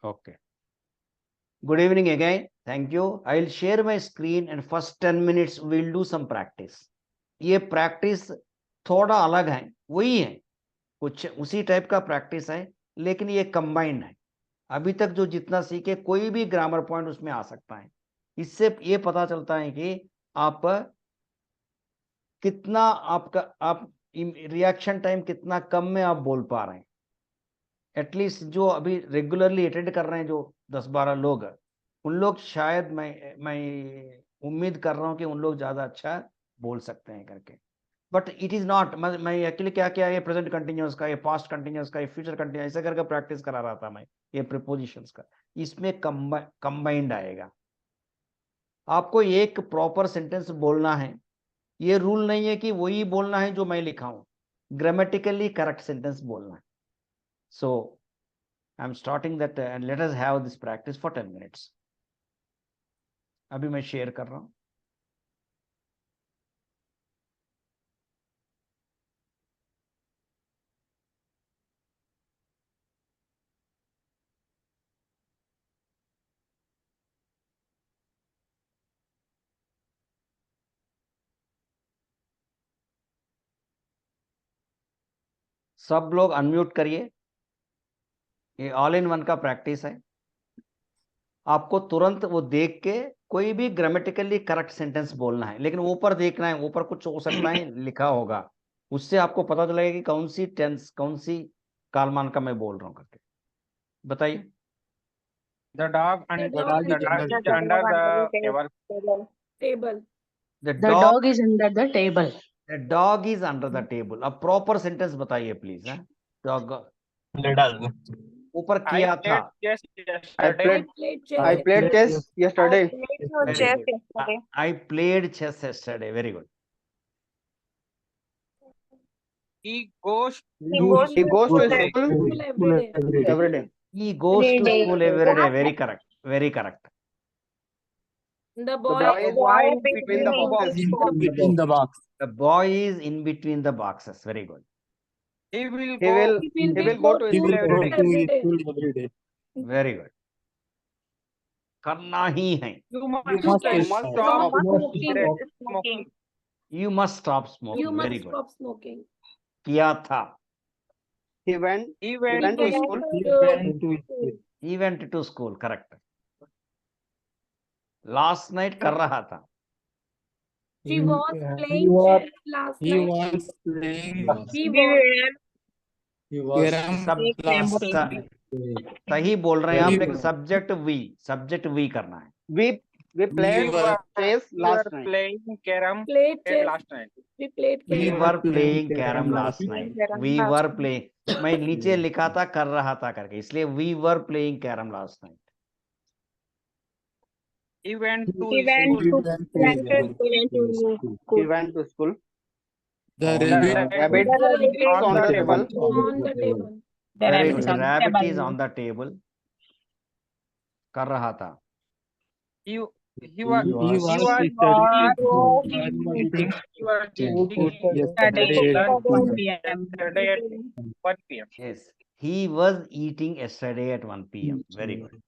Okay. Good evening again. Thank you. I'll share my screen and first 10 minutes we'll do some practice. ये practice थोड़ा अलग है, वही है, कुछ उसी टाइप का प्रैक्टिस है, लेकिन ये कंबाइंड है. अभी तक जो जितना सीखे कोई भी ग्रामर पॉइंट उसमें आ सकता है. इससे ये पता चलता है कि आप कितना आप रिएक्शन टाइम कितना कम में आप बोल पा रहे हैं. एटलीस्ट जो अभी रेगुलरली अटेंड कर रहे हैं जो 10-12 लोग, उन लोग शायद मैं उम्मीद कर रहा हूं कि उन लोग ज्यादा अच्छा बोल सकते हैं करके. But it is not. मैं एक्चुअली क्या क्या ये प्रेजेंट कंटिन्यूअस का, ये पास्ट कंटिन्यूअस का, ये फ्यूचर कंटिन्यूअस ऐसे करके प्रैक्टिस करा रहा था मैं. ये प्रीपोजिशंस का इसमें कंबाइंड आएगा. आपको एक प्रॉपर सेंटेंस बोलना है. ये रूल नहीं है कि वही बोलना है जो मैं लिखा हूं. ग्रामेटिकली करेक्ट सेंटेंस बोलना है. सो I'm starting that and let us have this practice for 10 minutes. अभी मैं शेयर कर रहा हूं. सब लोग अनम्यूट करिए. ये ऑल इन वन का प्रैक्टिस है. आपको तुरंत वो देख के कोई भी ग्रामेटिकली करेक्ट सेंटेंस बोलना है, लेकिन ऊपर देखना है. ऊपर कुछ हो सकता है लिखा होगा, उससे आपको पता चलेगा कि कौन सी टेंस कौन सी कालमान का मैं बोल रहा हूं करके. बताइए. The dog is under the table. The The dog is under the table. The dog is under the table. अब प्रॉपर सेंटेंस बताइए प्लीज. है डॉग ऊपर किया था. I played chess yesterday. I played chess yesterday. Very good. He goes He goes to school every day. He goes to school every day. Very correct. Very correct. The boy is between the boxes. Between the box. The boy is in between the boxes. Very good. He will go to He school will go every day. to school every day. Very good. करना ही है. You must stop stop Smoking. You must stop smoking. You Very must good. stop smoking. किया था. He went He to school. He went to school. He went to school. Correct. Last night कर रहा था. He was He playing was- chess last He night. was playing. He was He was सब सही बोल रहे हैं आप, लेकिन सब्जेक्ट वी करना है. We played were- chess last night. played Played chess. last night. We played We chess. were playing carom last night. We were playing. मैं नीचे लिखा था कर रहा था करके, इसलिए we were playing carom last night. He went to He went to school. The The rabbit is on the table. On the table. Very good. The rabbit is on the table. कर रहा था. He was He was eating yesterday at 1 p.m. yesterday at 1 p.m. Yes. He was eating yesterday at 1 p.m. Very good.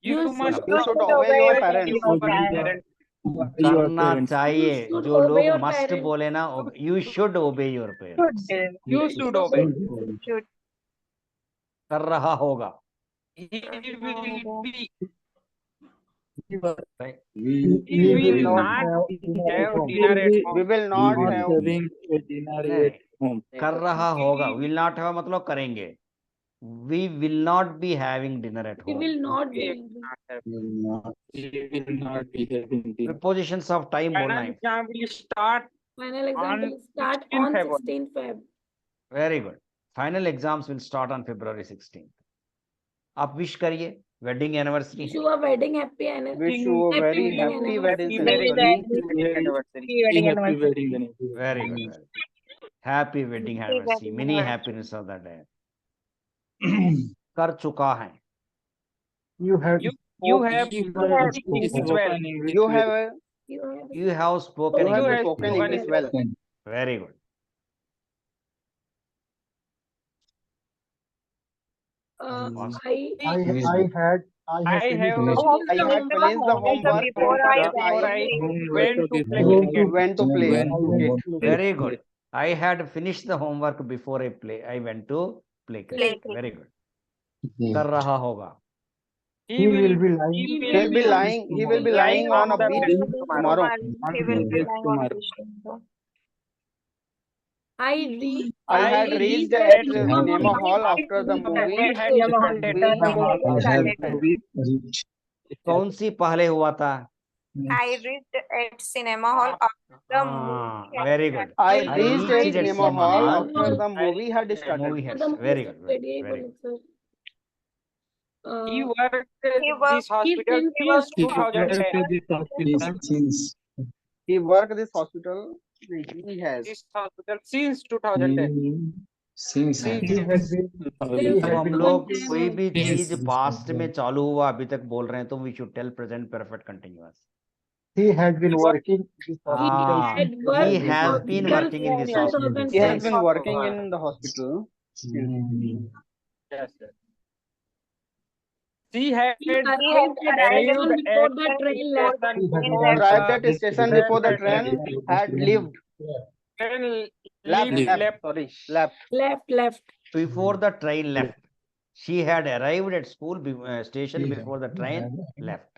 You should should obey your parents. करना चाहिए. You should जो obey लोग your must parents. बोले ना, you should obey your parents. You should obey. कर रहा होगा. He will be. Right? We will not have dinner at home. We will not Not have. having a dinner नहीं, at home. कर रहा होगा. will not have मतलब करेंगे. We will not be having dinner at We home. will not be. He will not be having dinner. Prepositions of time बोलना Final है. exam will start. Final exam will start 16 on February. 16 Feb. Very good. Final exams will start on February 16th. आप wish करिए. Wedding anniversary Wish है. you a wedding happy anniversary. Wish you a very happy wedding anniversary. Happy wedding anniversary. Very good. Very good. Happy wedding anniversary. Many happiness of that day. कर चुका है. You have You have spoken English well. You have You have spoken you have English. spoken English well. Very good. I I have finished the homework before after I went to play cricket. Went to play cricket. Very good. I had finished the homework before I went to play cricket. cricket. Very good. कर रहा होगा. He will be lying on a beach tomorrow. He will be lying on the beach tomorrow. I had reached at cinema hall after the movie had reach. कौन सी पहले हुआ था? I reached at cinema hall after the movie. Very good. I I reached reached at at cinema cinema hall hall. after the movie had Movie started. has. Very good. Very good. He worked He this hospital since 2010. Since He worked this hospital. He has. This hospital since 2010. since तो हम लोग कोई भी चीज past में चालू हुआ अभी तक बोल रहे हैं तो we should tell present perfect continuous. He has been working. He has been working in this hospital. He has been working in the hospital. Yes, sir. She had Arrived at the station before the train had left. left. Before the train left. She had arrived at station before the train left.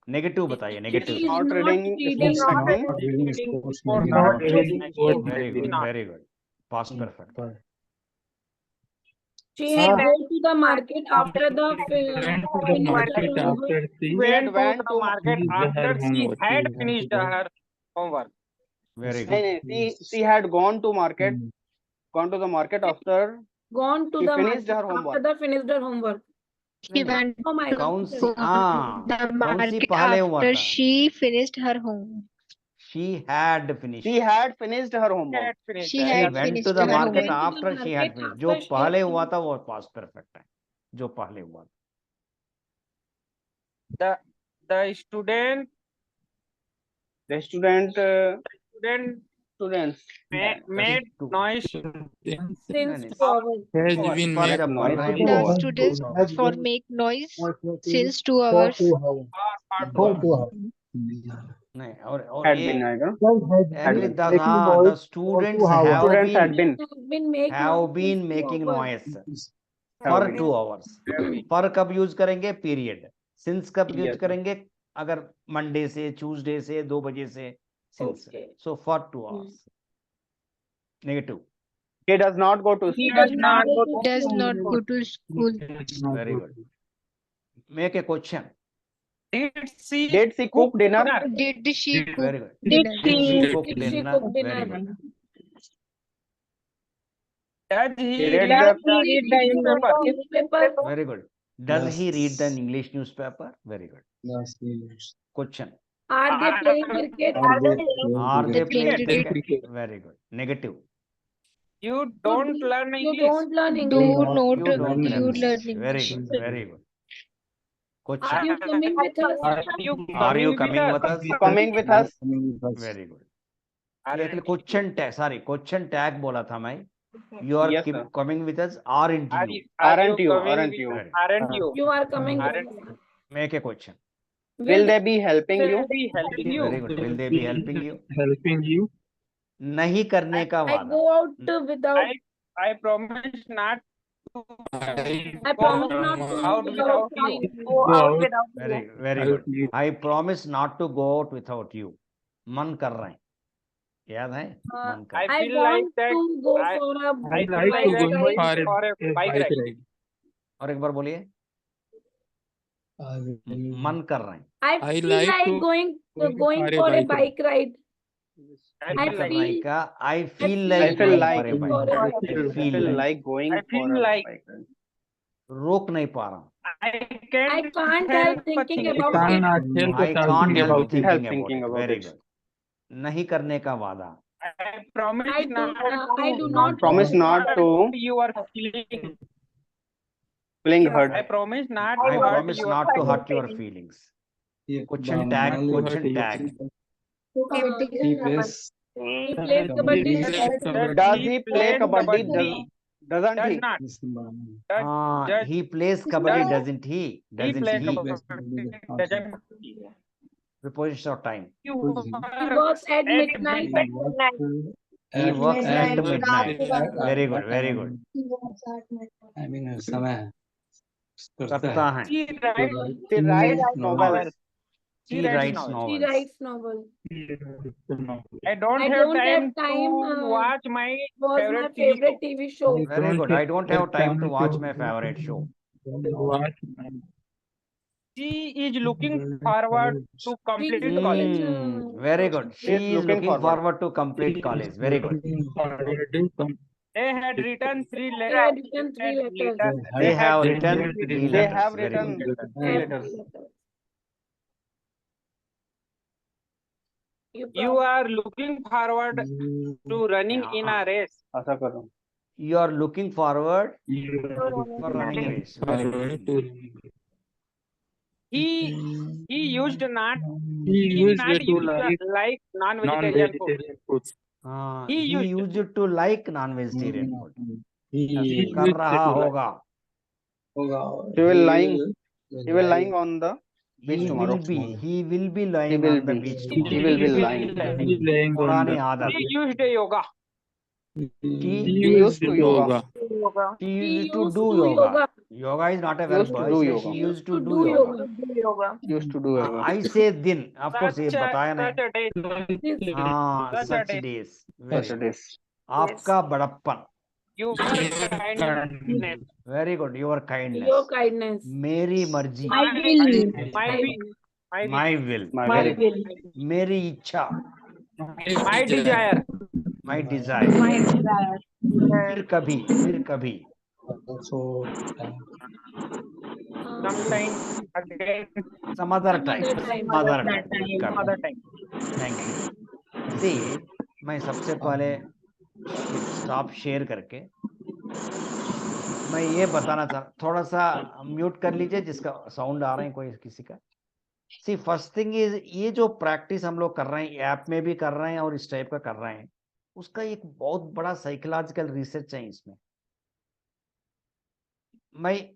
Negative बताइए. Negative. Not reading. Very good. Very good. Past perfect. She had gone to the market after the went to market after she had finished her homework. Very good. She had gone to market. Gone to the market after gone to she the finished market her homework. after the finished her homework. She went Oh my कौन God. C to the कौन सी market पहले हुआ after था? she finished her homework. She had finished. She had finished her homework. She She had went finished to the her market homework. after she had finished. जो पहले हुआ था वो past perfect है. जो पहले हुआ था. The student The students made noise Since 2 hours. has been पर made जब बोल रहे हैं The वो students for make noise since 2 hours. नहीं और had ये been either. actually the students have been Has been making noise Have for been. 2 hours. पर कब यूज करेंगे? पीरियड. सिंस कब यूज Yes. करेंगे? अगर मंडे से, ट्यूसडे से, 2 बजे से, since. Okay. So for 2 hours. Negative. He does not go to He school. does not go to Does school. not go to school. Very good. Make a question. Did she Did she cook dinner? Did she cook Very good. dinner? Did she cook Did she dinner? cook Very dinner? good. does he He read read the newspaper? Newspaper. Very good. Does he read the English newspaper? Very good. Question. Are they playing cricket? Are they They playing playing cricket? Very good. Negative. You don't learn You English. don't learn Do English. not You don't you learn learn English. Very English. good. Very good. Are Question. you coming with us? Are you coming with us? Coming with us. Very good. Actually, question tag. Sorry, question tag बोला था मैं. You are Yes, sir. coming with us. Aren't Are you? you, Aren't you? coming Aren't with- you? Aren't you? You are coming with Aren't us. Make a question. Will they be helping Will you? be helping you. Very good. Will they be helping you? Helping you. नहीं करने का I वादा. go out without. I promise not to I promise not to out without you. Go out without you. Very good. I promise not to go out without you. मन कर रहे हैं. याद है? मन कर. I I feel like want that. to go I- for a I I feel like like to that go going for a bike ride. ride. और एक बार बोलिए. मन कर रहे हैं. I I feel like like to going going for a bike ride. I I feel like feel- का I feel feel like feel going like for a going bike. for a I bike. feel like. like going I feel for a like- bike ride. रोक नहीं पा रहा हूँ. I I can't can't help thinking about it. Cannot help I can't thinking help about it. thinking about thinking it. about Very it. good. नहीं करने का वादा. I promise I do not not Promise not to you are feeling. feeling hurt. I promise not I to hurt promise your not to hurt your feelings. feelings. Question tag. Question tag. He plays He plays kabaddi. Does he play kabaddi? Doesn't does he? not, does he plays kabaddi, does- doesn't he? he Doesn't play he? kabaddi, doesn't Preposition of time. you He works at midnight. He works at midnight. Very good, very good. I mean, समय करता है. She writes He writes novels. He writes writes novels. She novels. writes novel. I don't I have don't time have to time, watch my Was my favorite favorite TV show. Very good. I don't have time to watch my favorite show. She is looking forward to complete Mm. college. Very good. He is She is looking looking forward. forward to complete college. Very good. They had written three They letters. had written 3 letters. They have written 3 They letters. have Very written good. 3 Have letters. 3 letters. You are looking forward to running in a race. ऐसा करो. You are looking forward for running race. Very good. He used not He used not to used like non-vegetarian food. foods. He used it to like non-vegetarian food. He कर रहा होगा. He will lying on the beach He tomorrow. will be lying will on the be. beach He tomorrow. will be lying. पुरानी आदत. He used yoga. He used to yoga. She He used to used do to yoga. yoga. Yoga is not a Used verb. to do I say yoga. she used to To do yoga. Used to do yoga. I say दिन. Of course ये बताया Such नहीं. a day. हाँ, Such a such day. days. Very Such a good. days. आपका बड़प्पन. Your kindness. Very good. Your kindness. Your kindness. मेरी मर्जी. My will. My will. My Very will. good. मेरी इच्छा. My desire. My desire. फिर कभी. So, Sometimes again. Some other time. time. Other time. Some other time. Thank you. See, मैं सबसे पहले stop share करके मैं ये बताना चाह थोड़ा सा म्यूट कर लीजिए जिसका साउंड आ रहा है कोई किसी का. सी फर्स्ट थिंग इज ये जो प्रैक्टिस हम लोग कर रहे हैं ऐप में भी कर रहे हैं और इस टाइप का कर रहे हैं उसका एक बहुत बड़ा साइकोलॉजिकल रिसर्च है इसमें. मैं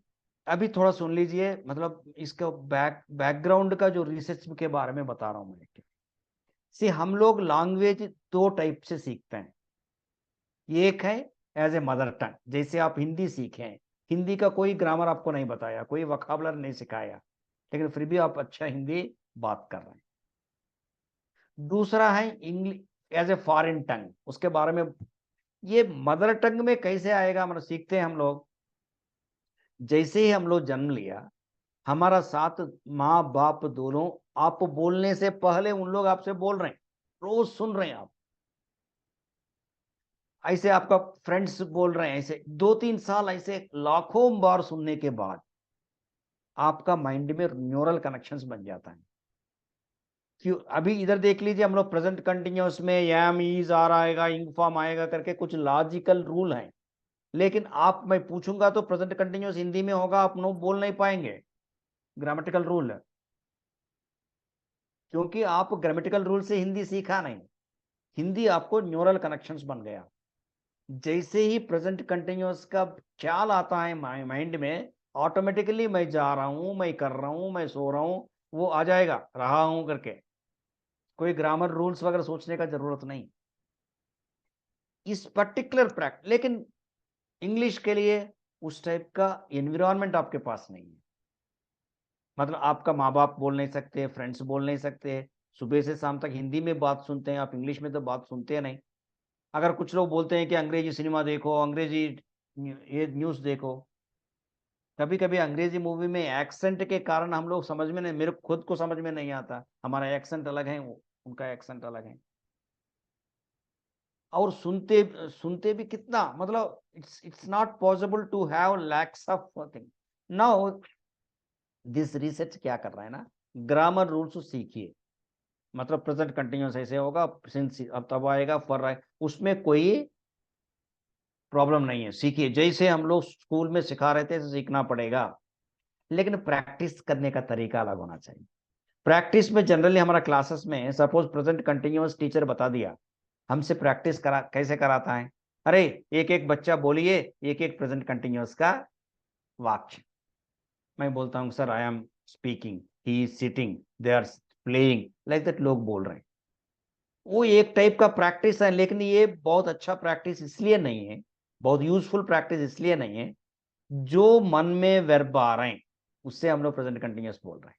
अभी थोड़ा सुन लीजिए मतलब इसका बैकग्राउंड का जो रिसर्च के बारे में बता रहा हूं मैं. सी हम लोग लैंग्वेज 2 टाइप से सीखते हैं. एक है एज ए मदर टंग. जैसे आप हिंदी सीखे हैं, हिंदी का कोई ग्रामर आपको नहीं बताया, कोई वोकैबुलरी नहीं सिखाया, लेकिन फिर भी आप अच्छा हिंदी बात कर रहे हैं. दूसरा है इंग्लिश एज ए फॉरेन टंग. उसके बारे में ये मदर टंग में कैसे आएगा मतलब सीखते हैं हम लोग. जैसे ही हम लोग जन्म लिया हमारा साथ माँ बाप दोनों आप बोलने से पहले उन लोग आपसे बोल रहे हैं, रोज सुन रहे हैं आप. ऐसे आपका फ्रेंड्स बोल रहे हैं, ऐसे 2-3 साल ऐसे लाखों बार सुनने के बाद आपका माइंड में न्यूरल कनेक्शंस बन जाता है. क्यों अभी इधर देख लीजिए हम लोग प्रेजेंट कंटिन्यूअस में एम इज आ रहा आएगा इंग फॉर्म आएगा करके कुछ लॉजिकल रूल हैं, लेकिन आप मैं पूछूंगा तो प्रेजेंट कंटिन्यूअस हिंदी में होगा, आप नो बोल नहीं पाएंगे. ग्रामेटिकल रूल है क्योंकि आप ग्रामेटिकल रूल से हिंदी सीखा नहीं. हिंदी आपको न्यूरल कनेक्शंस बन गया. जैसे ही प्रेजेंट कंटिन्यूअस का ख्याल आता है माइंड में ऑटोमेटिकली मैं जा रहा हूं, मैं कर रहा हूं, मैं सो रहा हूं, वो आ जाएगा रहा हूं करके. कोई ग्रामर रूल्स वगैरह सोचने का जरूरत नहीं इस पर्टिकुलर प्रैक्टिस. लेकिन इंग्लिश के लिए उस टाइप का एनवायरनमेंट आपके पास नहीं है. मतलब आपका माँ बाप बोल नहीं सकते, फ्रेंड्स बोल नहीं सकते, सुबह से शाम तक हिंदी में बात सुनते हैं आप, इंग्लिश में तो बात सुनते हैं नहीं. अगर कुछ लोग बोलते हैं कि अंग्रेजी सिनेमा देखो, अंग्रेजी ये न्यूज़ देखो, कभी कभी अंग्रेजी मूवी में एक्सेंट के कारण हम लोग समझ में नहीं, मेरे खुद को समझ में नहीं आता. हमारा एक्सेंट अलग है, उनका एक्सेंट अलग है. और सुनते भी कितना मतलब it's not possible to have lacks of thing. Now this research क्या कर रहा है ना, ग्रामर रूल्स सीखिए. मतलब प्रेजेंट कंटिन्यूअस ऐसे होगा, सिंस अब तब आएगा फॉर आए, उसमें कोई प्रॉब्लम नहीं है. सीखिए जैसे हम लोग स्कूल में सिखा रहे थे ऐसे सीखना पड़ेगा, लेकिन प्रैक्टिस करने का तरीका अलग होना चाहिए. प्रैक्टिस में जनरली हमारा क्लासेस में सपोज प्रेजेंट कंटिन्यूअस टीचर बता दिया, हमसे प्रैक्टिस कैसे कराता है. अरे एक एक बच्चा बोलिए एक एक प्रेजेंट कंटिन्यूअस का वाक्य। मैं बोलता हूँ sir I am speaking, he is sitting, they are playing, like that लोग बोल रहे हैं। वो एक टाइप का प्रैक्टिस है, लेकिन ये बहुत अच्छा प्रैक्टिस इसलिए नहीं है, बहुत यूजफुल प्रैक्टिस इसलिए नहीं है, जो मन में वर्ब आ रहे हैं उससे हम लोग प्रेजेंट कंटिन्यूअस बोल रहे हैं।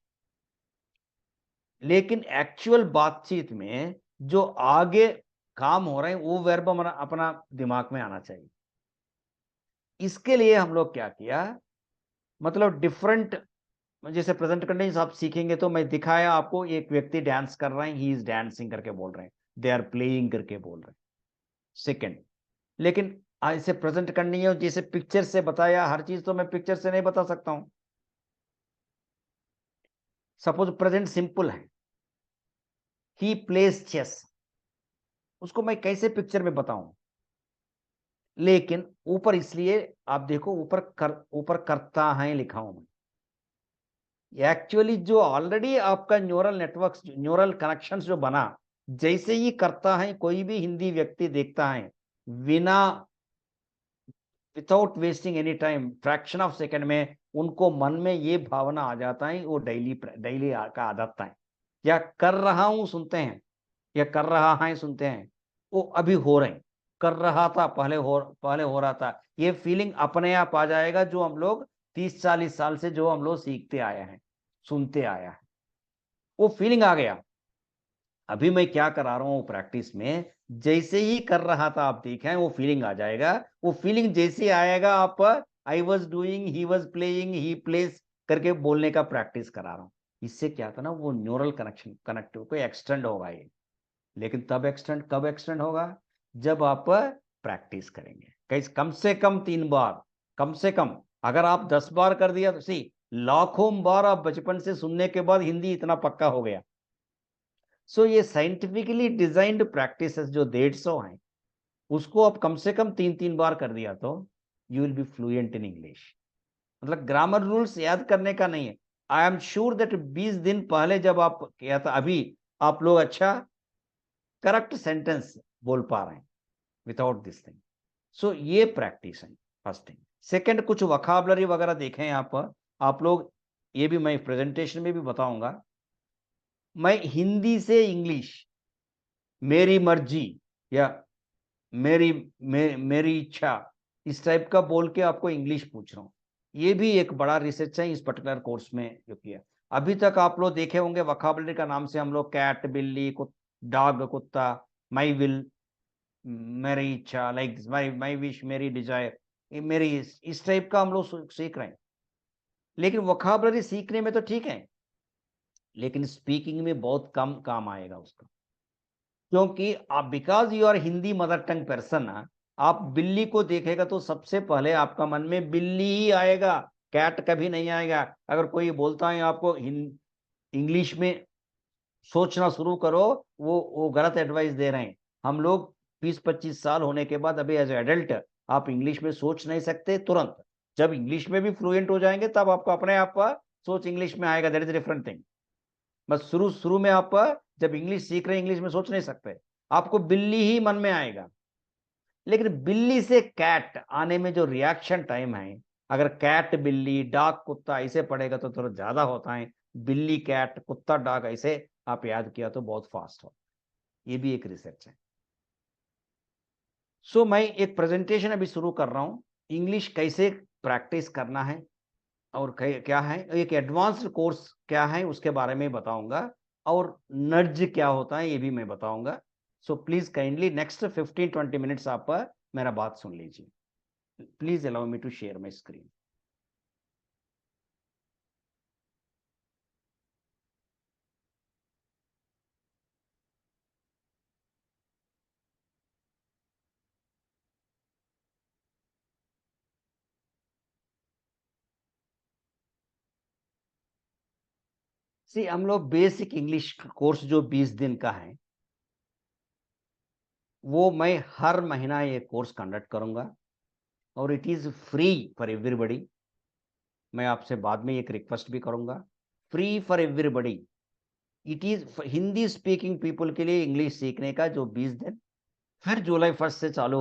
लेकिन एक्चुअल बातचीत में जो आगे काम हो रहे हैं वो वर्ब हमारा अपना दिमाग में आना चाहिए। इसके लिए हम लोग क्या किया, मतलब डिफरेंट, जैसे प्रेजेंट कंटिन्यूअस आप सीखेंगे तो मैं दिखाया आपको, एक व्यक्ति डांस कर रहे हैं, ही इज डांसिंग करके बोल रहे हैं, दे आर प्लेइंग करके बोल रहे हैं। सेकंड, लेकिन ऐसे प्रेजेंट कंटिन्यूअस जैसे पिक्चर से बताया, हर चीज तो मैं पिक्चर से नहीं बता सकता हूं। सपोज प्रेजेंट सिंपल है, ही प्लेस चेस, उसको मैं कैसे पिक्चर में बताऊं? लेकिन ऊपर इसलिए आप देखो, ऊपर करता है लिखा हूं मैं। एक्चुअली जो ऑलरेडी आपका न्यूरल नेटवर्क, न्यूरल कनेक्शंस जो बना, जैसे ही करता है कोई भी हिंदी व्यक्ति देखता है, बिना without wasting any time, fraction of second में उनको मन में ये भावना आ जाता है, वो डेली का आदत है। या कर रहा हूं सुनते हैं, या कर रहा है सुनते हैं, वो अभी हो रहे हैं, कर रहा था पहले हो रहा था, ये फीलिंग अपने आप आ जाएगा, जो हम लोग 30-40 साल से जो हम लोग सीखते आए हैं, सुनते आया है, वो फीलिंग आ गया। अभी मैं क्या करा रहा हूं प्रैक्टिस में, जैसे ही कर रहा था आप देखें वो फीलिंग आ जाएगा। वो फीलिंग जैसे आएगा आप I was doing, he was playing, he place करके बोलने का प्रैक्टिस करा रहा हूं। इससे क्या था ना, वो न्यूरल कनेक्शन कनेक्टिव को एक्सटेंड होगा ये। लेकिन तब एक्सटेंड कब एक्सटेंड होगा, जब आप प्रैक्टिस करेंगे, कहीं कम से कम 3 बार, कम से कम। अगर आप 10 बार कर दिया तो सी, लाखों बार आप बचपन से सुनने के बाद हिंदी इतना पक्का हो गया। सो ये साइंटिफिकली डिजाइंड प्रैक्टिसेस जो 150 हैं, उसको आप कम से कम 3-3 बार कर दिया तो you will be fluent in English. मतलब ग्रामर रूल्स याद करने का नहीं है। आई एम श्योर दैट 20 दिन पहले जब आप किया था, अभी आप लोग अच्छा करेक्ट सेंटेंस बोल पा रहे हैं विदाउट दिस थिंग। सो ये प्रैक्टिस है फर्स्ट थिंग। सेकंड, कुछ वोकैबुलरी वगैरह देखें यहाँ पर आप लोग, ये भी मैं प्रेजेंटेशन में भी बताऊंगा। मैं हिंदी से इंग्लिश, मेरी मर्जी या मेरी इच्छा, इस टाइप का बोल के आपको इंग्लिश पूछ रहा हूं। ये भी एक बड़ा रिसर्च है इस पर्टिकुलर कोर्स में जो किया। अभी तक आप लोग देखे होंगे वोकैबुलरी का नाम से हम लोग कैट, बिल्ली, डॉग, कुत्ता, माई विल, मेरी इच्छा, लाइक माई विश, मेरी डिजायर, मेरी इस टाइप का हम लोग सीख रहे हैं। लेकिन वोकैबुलरी सीखने में तो ठीक है, लेकिन स्पीकिंग में बहुत कम काम आएगा उसका। क्योंकि आप, because you are Hindi mother tongue person, आप बिल्ली को देखेगा तो सबसे पहले आपका मन में बिल्ली ही आएगा, कैट कभी नहीं आएगा। अगर कोई बोलता है आपको इंग्लिश में सोचना शुरू करो, वो गलत एडवाइस दे रहे हैं। हम लोग 20-25 साल होने के बाद अभी एज एडल्ट आप इंग्लिश में सोच नहीं सकते तुरंत। जब इंग्लिश में भी फ्लुएंट हो जाएंगे तब आपको अपने आप सोच इंग्लिश में आएगा, दैट इज डिफरेंट थिंग। बस शुरू शुरू में आप जब इंग्लिश सीख रहे हैं, इंग्लिश में सोच नहीं सकते, आपको बिल्ली ही मन में आएगा। लेकिन बिल्ली से कैट आने में जो रिएक्शन टाइम है, अगर कैट बिल्ली, डॉग कुत्ता ऐसे पड़ेगा तो थोड़ा ज्यादा होता है, बिल्ली कैट, कुत्ता डॉग ऐसे आप याद किया तो बहुत फास्ट हो। ये भी एक रिसर्च है। सो मैं एक प्रेजेंटेशन अभी शुरू कर रहा हूं, इंग्लिश कैसे प्रैक्टिस करना है और क्या है, एक एडवांस्ड कोर्स क्या है उसके बारे में बताऊंगा, और नर्ज क्या होता है ये भी मैं बताऊंगा। So please kindly next 15-20 minutes आप मेरा बात सुन लीजिए। Please allow me to share my screen. See, हम लोग बेसिक इंग्लिश कोर्स जो 20 दिन का है, वो मैं हर महीना ये कोर्स कंडक्ट करूंगा, और it is free for everybody. मैं आपसे बाद में एक रिक्वेस्ट भी करूंगा, free for everybody. It is Hindi speaking people के लिए इंग्लिश सीखने का जो 20 दिन फिर जुलाई 1 से चालू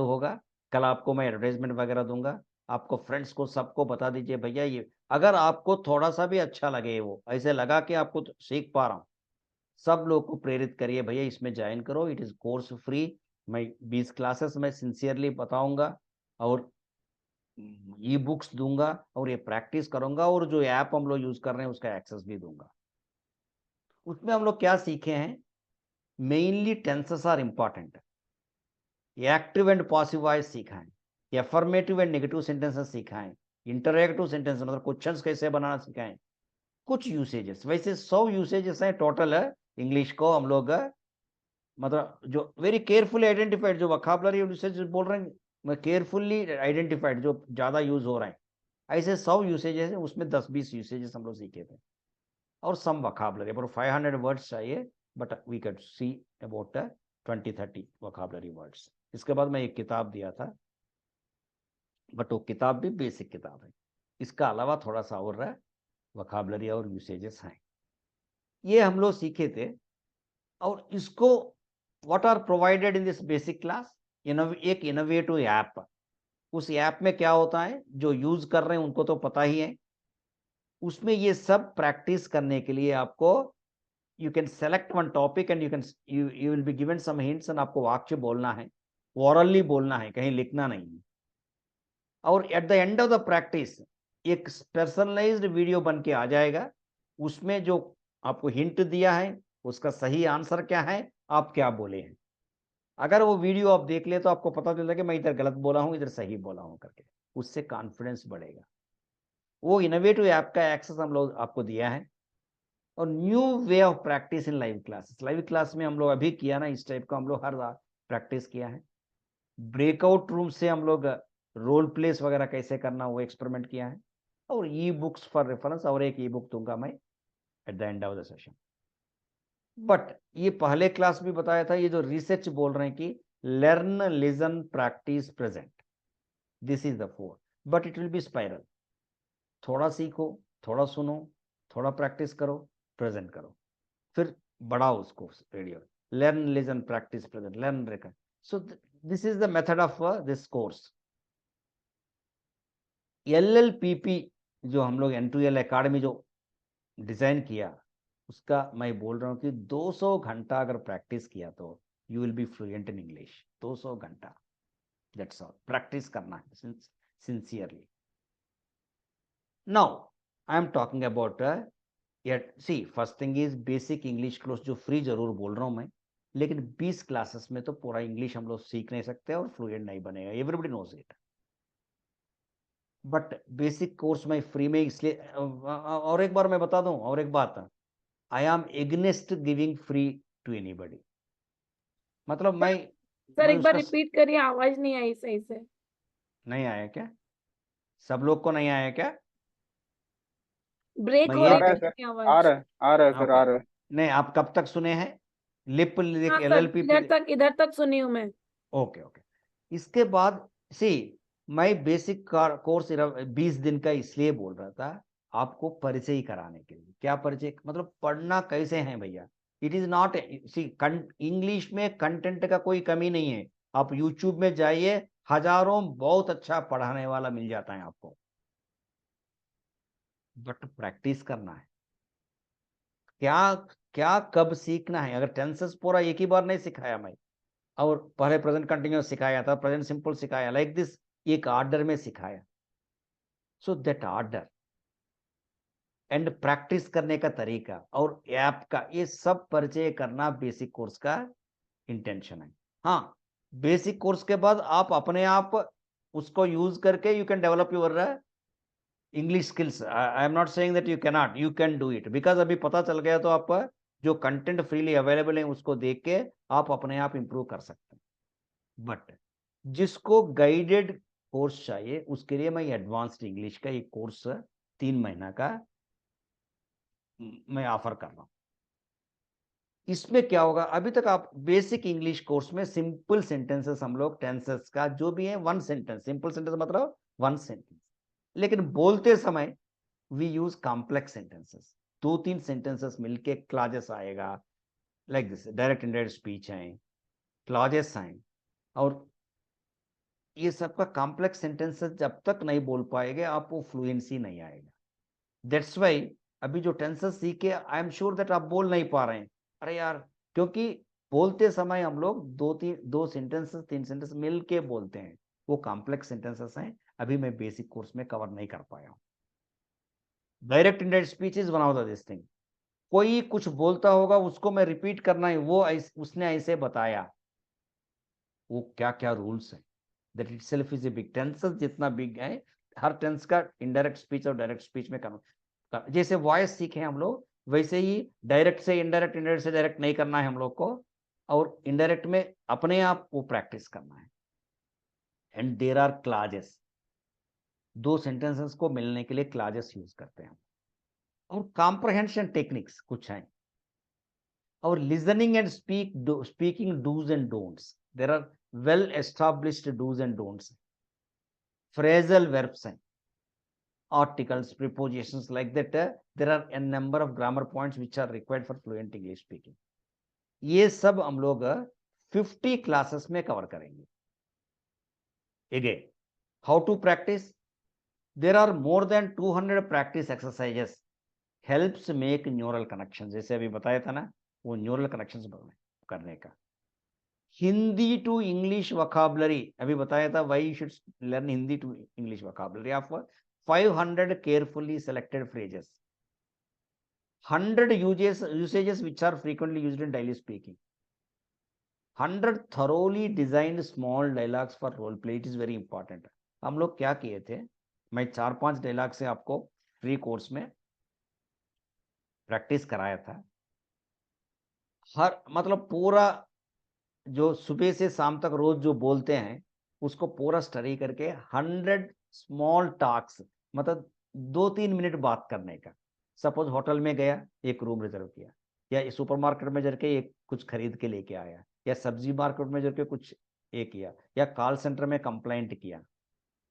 होगा। कल आपको मैं एडवर्टाइजमेंट वगैरह दूंगा, आपको फ्रेंड्स को सबको बता दीजिए भैया ये, अगर आपको थोड़ा सा भी अच्छा लगे, वो ऐसे लगा कि आपको तो सीख पा रहा हूँ, सब लोग को प्रेरित करिए भैया इसमें ज्वाइन करो, इट इज कोर्स फ्री। मैं 20 क्लासेस में सिंसियरली बताऊंगा और ई बुक्स दूंगा और ये प्रैक्टिस करूंगा, और जो ऐप हम लोग यूज कर रहे हैं उसका एक्सेस भी दूंगा। उसमें हम लोग क्या सीखे हैं, mainly tenses are important, active and passive voice सीखा है, एफर्मेटिव एंड नेगेटिव सेंटेंसेस सीखा है, इंटरएक्टिव सेंटेंस मतलब क्वेश्चंस कैसे बनाना सीखा है, कुछ यूसेजेस, वैसे 100 यूसेजेस हैं टोटल है इंग्लिश को हम लोग, मतलब जो वेरी केयरफुली आइडेंटिफाइड, जो वोकैबुलरी यूसेज बोल रहे हैं मैं केयरफुली आइडेंटिफाइड, जो ज्यादा यूज हो रहे हैं, ऐसे 100 यूसेजेस हैं, उसमें 10-20 यूसेजेस हम लोग सीखे थे, और सम वोकैबुलरी अबाउट 500 वर्ड्स चाहिए, but we can see about 20-30 vocabulary words. इसके बाद मैं एक किताब दिया था, बट वो किताब भी बेसिक किताब है, इसका अलावा थोड़ा सा और वोकैबुलरी और यूसेजेस हैं, ये हम लोग सीखे थे। और इसको what are provided in this basic class, एक इनोवेटिव ऐप, उस ऐप में क्या होता है, जो यूज कर रहे हैं उनको तो पता ही है, उसमें ये सब प्रैक्टिस करने के लिए आपको you can select one topic and you will be given some hints, एंड आपको वाक्य बोलना है, ओरली बोलना है, कहीं लिखना नहीं है, और at the end of the practice एक पर्सनलाइज्ड वीडियो बन के आ जाएगा, उसमें जो आपको हिंट दिया है उसका सही आंसर क्या है, आप क्या बोले हैं। अगर वो वीडियो आप देख ले तो आपको पता चलता है कि मैं इधर गलत बोला हूं इधर सही बोला हूं करके, उससे कॉन्फिडेंस बढ़ेगा। वो इनोवेटिव ऐप का एक्सेस हम लोग आपको दिया है, और new way of practice in live classes, live class में हम लोग अभी किया ना, इस टाइप का हम लोग हर प्रैक्टिस किया है। ब्रेकआउट रूम से हम लोग रोल प्लेस वगैरह कैसे करना वो एक्सपेरिमेंट किया है, और ई बुक्स फॉर रेफरेंस, और एक ई बुक दूंगा मैं at the end of the session. But ये पहले क्लास भी बताया था, ये जो रिसर्च बोल रहे हैं कि learn listen practice present, this is the 4, but it will be spiral, थोड़ा सीखो, थोड़ा सुनो, थोड़ा प्रैक्टिस करो, प्रेजेंट करो, फिर बढ़ाओ उसको radio, learn listen practice present, learn record. So this is the method of this course. LLPP जो हम लोग N2L अकेडमी जो डिजाइन किया, उसका मैं बोल रहा हूं कि 200 घंटा अगर प्रैक्टिस किया तो you will be fluent in English. 200 घंटा, दैट्स ऑल, प्रैक्टिस करना है sincerely. Now I am talking about see first thing is basic English course, जो फ्री जरूर बोल रहा हूं मैं, लेकिन 20 क्लासेस में तो पूरा इंग्लिश हम लोग सीख नहीं सकते और फ्लुएंट नहीं बनेगा, everybody knows it. But basic course में फ्री में इसलिए, और एक बार मैं बता दूं और एक बात, I am against giving free to anybody, मतलब मैं सर एक बार उसका रिपीट करिए, आवाज नहीं आई सही से। नहीं आया क्या, सब लोग को नहीं आया क्या? ब्रेक मैं हो ये आ रही रहा है थी सर, आपकी आ आवाज। रहा है, आ रहा है सर, आ ओके, रहा है। नहीं आप कब तक सुने हैं? लिप हाँ सर, LLPP, इधर तक सुनी हूँ मैं। Okay okay. इसके बाद सी मैं बेसिक कोर्स 20 दिन का इसलिए बोल रहा था, आपको परिचय ही कराने के लिए। क्या परिचय, मतलब पढ़ना कैसे है भैया, it is not see, English में कंटेंट का कोई कमी नहीं है, आप यूट्यूब में जाइए, हजारों बहुत अच्छा पढ़ाने वाला मिल जाता है आपको, बट प्रैक्टिस करना है। क्या क्या कब सीखना है, अगर टेंसेस पूरा एक ही बार नहीं सिखाया मैं, और पहले प्रेजेंट कंटिन्यूअस सिखाया था, प्रेजेंट सिंपल सिखाया, लाइक दिस एक ऑर्डर में सिखाया, so that order and practice करने का तरीका और ऐप का, ये सब परिचय करना बेसिक कोर्स का इंटेंशन है। हाँ, बेसिक कोर्स के बाद आप अपने आप उसको यूज करके you can develop your English skills. I am not saying that you can not, you can do it, because अभी पता चल गया तो आप जो कंटेंट फ्रीली अवेलेबल है उसको देख के आप अपने आप इंप्रूव कर सकते हैं। बट जिसको गाइडेड कोर्स चाहिए उसके लिए मैं एडवांस्ड इंग्लिश का एक कोर्स 3 महीना का मैं ऑफर कर रहा हूं। इसमें क्या होगा, अभी तक आप बेसिक इंग्लिश कोर्स में सिंपल सेंटेंसेस हम लोग टेंसेस का जो भी है, 1 सेंटेंस, सिंपल सेंटेंस मतलब 1 सेंटेंस, लेकिन बोलते समय we use complex sentences, 2-3 sentences मिलके क्लॉजेस आएगा, like this direct indirect speech है, क्लॉजेस हैं, और ये सबका कॉम्प्लेक्स सेंटेंसेस जब तक नहीं बोल पाएंगे आप वो फ्लुएंसी नहीं आएगा। दैट्स वाई अभी जो टेंसेस सीखे आई एम श्योर दैट आप बोल नहीं पा रहे हैं। अरे यार, क्योंकि बोलते समय हम लोग दो सेंटेंसेस 3 सेंटेंस मिल के बोलते हैं, वो कॉम्प्लेक्स सेंटेंसेस हैं, अभी मैं बेसिक कोर्स में कवर नहीं कर पाया हूँ। Direct indirect speech is one of this thing. कोई कुछ बोलता होगा उसको मैं रिपीट करना है, वो उसने ऐसे बताया, वो क्या क्या रूल्स हैं, that itself is a big. Tenses जितना बिग है, हर टेंस का इनडायरेक्ट स्पीच और डायरेक्ट स्पीच में जैसे वॉइस सीखे हम लोग, वैसे ही डायरेक्ट से इनडायरेक्ट, इनडायरेक्ट से डायरेक्ट नहीं करना है हम लोग को, और इनडायरेक्ट में अपने आप वो प्रैक्टिस करना है। एंड देयर आर क्लॉजेस, दो सेंटेंसेस को मिलने के लिए क्लॉजेस यूज करते हैं। और कॉम्प्रहेंशन टेक्निक्स कुछ हैं, और listening and speaking dos and don'ts, there are well established dos and don'ts. Phrasal verbs हैं, articles, prepositions, like that. There are a number of grammar points which are required for fluent English speaking. ये सब हम लोग 50 classes में cover करेंगे। Again, how to practice? There are more than 200 practice exercises helps make neural connections. जैसे अभी बताया था ना, वो neural connections करने का। हिंदी टू इंग्लिश वोकैबुलरी अभी बताया था, why you should learn Hindi to English vocabulary of 500 carefully selected phrases, 100 usages which are frequently used in daily speaking, 100 thoroughly designed small dialogues for role play. It is very important. हम लोग क्या किए थे, मैं 4-5 dialogue से आपको free course में practice कराया था। हर मतलब पूरा जो सुबह से शाम तक रोज जो बोलते हैं उसको पूरा स्टडी करके 100 स्मॉल टॉक्स, मतलब 2-3 मिनट बात करने का। सपोज होटल में गया, एक रूम रिजर्व किया, या सुपरमार्केट में जाके एक कुछ खरीद के लेके आया, या सब्जी मार्केट में जाके कुछ किया, या कॉल सेंटर में कंप्लेंट किया।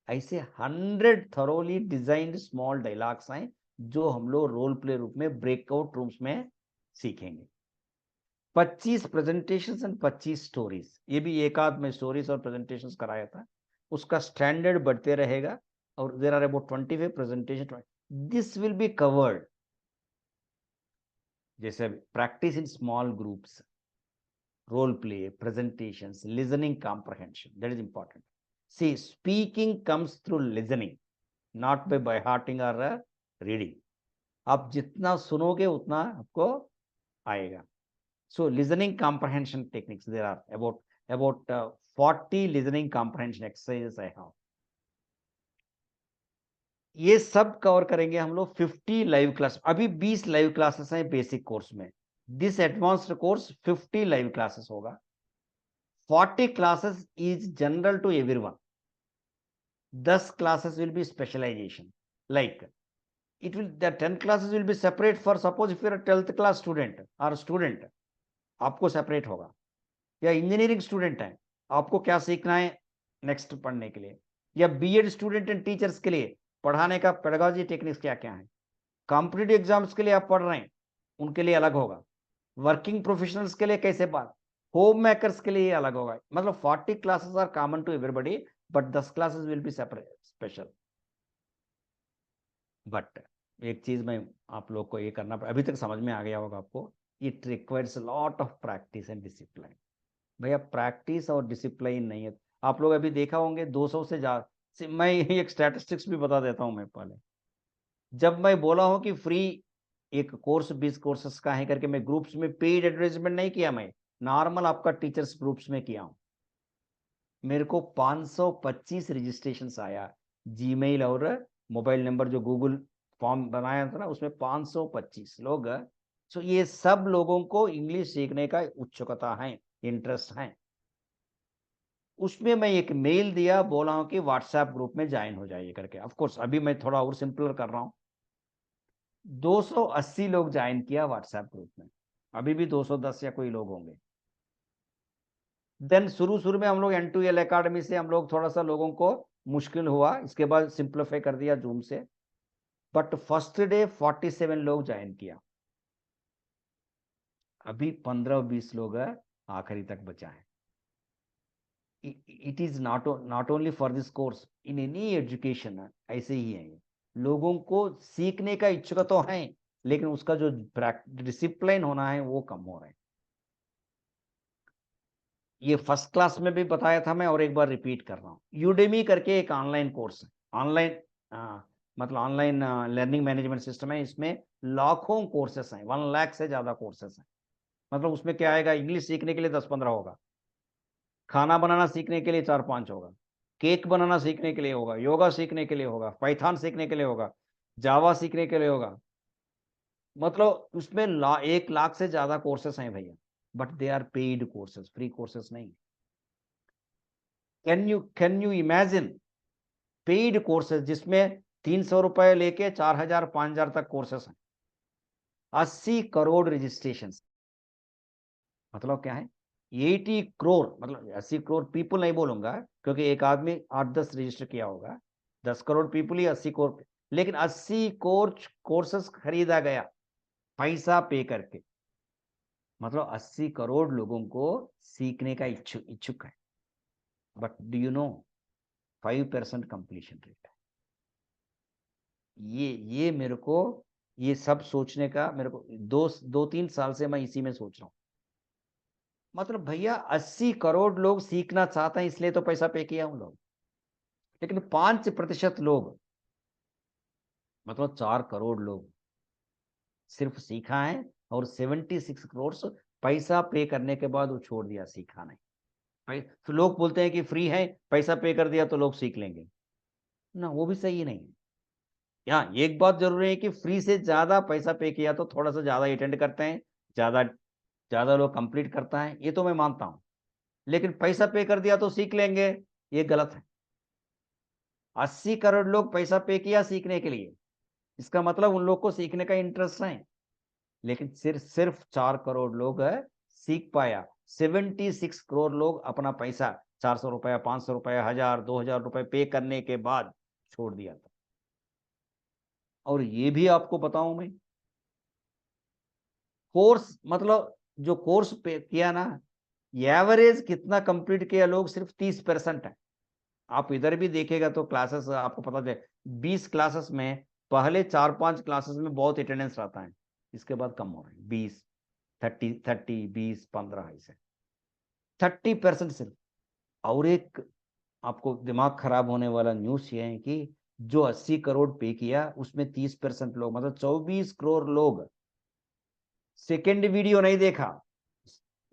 ऐसे 100 थरोली डिजाइंड स्मॉल डायलॉग्स हैं जो हम लोग रोल प्ले रूप में ब्रेकआउट रूम्स में सीखेंगे। 25 प्रेजेंटेशंस एंड 25 स्टोरीज, ये भी एक आध में स्टोरीज और प्रेजेंटेशंस कराया था, उसका स्टैंडर्ड बढ़ते रहेगा। और there are about 25 presentation, this will be covered. जैसे practice in small groups, role play, presentations, listening comprehension, that is important. See, speaking comes through listening, not by hearting और reading. आप जितना सुनोगे उतना आपको आएगा। So listening comprehension techniques, there are about 40 listening comprehension exercises I have. ये सब cover करेंगे हम लोग 50 लाइव क्लास। अभी 20 लाइव क्लासेस हैं बेसिक कोर्स में। This advanced course 50 live classes होगा। 40 classes is general to everyone, 10 classes will be specialization. Like it will, the 10 classes will be separate for, suppose if you are a 12th class student or student, आपको separate होगा। या engineering student है, आपको क्या सीखना है next पढ़ने के लिए, या बीएड स्टूडेंट एंड टीचर्स के लिए पढ़ाने का पेडागोजी टेक्निक्स क्या क्या है। कॉम्पिटिटिव एग्जाम्स के लिए आप पढ़ रहे हैं, उनके लिए अलग होगा। वर्किंग प्रोफेशनल्स के लिए कैसे बात, होम मेकर्स के लिए अलग होगा। मतलब 40 classes are common to everybody, but 10 classes will be separate special. But एक चीज मैं आप लोग को ये करना, अभी तक समझ में आ गया होगा आपको, it requires lot of practice and discipline. भैया प्रैक्टिस और डिसिप्लिन नहीं है। आप लोग अभी देखा होंगे 200 से ज्यादा, मैं एक स्टैटिस्टिक्स भी बता देता हूं मैं पहले। जब मैं बोला हूं कि फ्री एक कोर्स 20 कोर्सेस का है करके, मैं ग्रुप्स में पेड एडवर्टाइजमेंट नहीं किया, मैं नॉर्मल आपका टीचर्स ग्रुप्स में किया हूं। मेरे को 525 रजिस्ट्रेशन आया, जीमेल और मोबाइल नंबर जो गूगल फॉर्म बनाया था ना, उसमें 525 लोग। सो ये सब लोगों को इंग्लिश सीखने का उत्सुकता है, इंटरेस्ट है। उसमें मैं एक मेल दिया, बोला हूं कि व्हाट्सएप ग्रुप में ज्वाइन हो जाइए करके। ऑफ कोर्स अभी मैं थोड़ा और सिंपलर कर रहा हूं। 280 लोग ज्वाइन किया व्हाट्सएप ग्रुप में, अभी भी 210 या कोई लोग होंगे। देन शुरू में हम लोग N2L अकेडमी से हम लोग थोड़ा सा लोगों को मुश्किल हुआ, इसके बाद सिंप्लीफाई कर दिया जूम से। बट फर्स्ट डे 47 लोग ज्वाइन किया, अभी 15-20 लोग आखिरी तक बचा है। It is not only for this course, in any education ऐसे ही है ये। लोगों को सीखने का इच्छुक तो है, लेकिन उसका जो डिसिप्लिन होना है वो कम हो रहा है। ये फर्स्ट क्लास में भी बताया था मैं, और एक बार रिपीट कर रहा हूँ। यूडेमी करके एक ऑनलाइन कोर्स है, ऑनलाइन मतलब ऑनलाइन लर्निंग मैनेजमेंट सिस्टम है। इसमें लाखों कोर्सेस हैं, 1 लाख से ज्यादा कोर्सेस हैं। मतलब उसमें क्या आएगा, इंग्लिश सीखने के लिए 10-15 होगा, खाना बनाना सीखने के लिए 4-5 होगा, केक बनाना सीखने के लिए होगा, योगा सीखने के लिए होगा, पाइथन सीखने के लिए होगा, जावा सीखने के लिए होगा। मतलब उसमें 1 लाख से ज्यादा कोर्सेस हैं भैया, but they are paid courses, free courses नहीं। Can you imagine paid courses जिसमें 300 रुपए लेके 4000 5000 तक कोर्सेस हैं, 80 करोड़ रजिस्ट्रेशन। मतलब क्या है, 80 करोड़, मतलब 80 करोड़ पीपल नहीं बोलूंगा, क्योंकि एक आदमी 8-10 रजिस्टर किया होगा, 10 करोड़ पीपल ही 80 करोड़, लेकिन 80 कोर्सेस खरीदा गया पैसा पे करके। मतलब 80 करोड़ लोगों को सीखने का इच्छुक है, but do you know 5% completion rate है। ये मेरे को ये सब सोचने का, मेरे को 2-3 साल से मैं इसी में सोच रहा हूं। मतलब भैया 80 करोड़ लोग सीखना चाहते हैं, इसलिए तो पैसा पे किया उन लोग, लेकिन 5% लोग, मतलब 4 करोड़ लोग सिर्फ सीखा है, और 76 करोड़ पैसा पे करने के बाद वो छोड़ दिया, सीखा नहीं। तो लोग बोलते हैं कि फ्री है, पैसा पे कर दिया तो लोग सीख लेंगे ना, वो भी सही नहीं है। यहाँ एक बात जरूरी है कि फ्री से ज्यादा पैसा पे किया तो थोड़ा सा ज्यादा अटेंड करते हैं, ज्यादा ज्यादा लोग कंप्लीट करता है, ये तो मैं मानता हूं, लेकिन पैसा पे कर दिया तो सीख लेंगे, ये गलत है। 80 करोड़ लोग पैसा पे किया सीखने के लिए, इसका मतलब उन लोग को सीखने का इंटरेस्ट है, लेकिन सिर्फ 4 करोड़ लोग सीख पाया। 76 करोड़ लोग अपना पैसा 400 रुपया, 500 रुपया, 1000-2000 रुपए पे करने के बाद छोड़ दिया था। और ये भी आपको बताऊं मैं, कोर्स मतलब जो कोर्स पे किया ना, एवरेज कितना कंप्लीट किया लोग, सिर्फ 30% है। आप इधर भी देखेगा तो क्लासेस आपको पता चले, 20 क्लासेस में पहले 4-5 क्लासेस में बहुत अटेंडेंस रहता है, इसके बाद कम हो रहा है, 20, 30, 20-15 ऐसे 30% सिर्फ। और एक आपको दिमाग खराब होने वाला न्यूज ये है कि जो 80 करोड़ पे किया उसमें 30% लोग, मतलब 24 करोड़ लोग सेकेंड वीडियो नहीं देखा,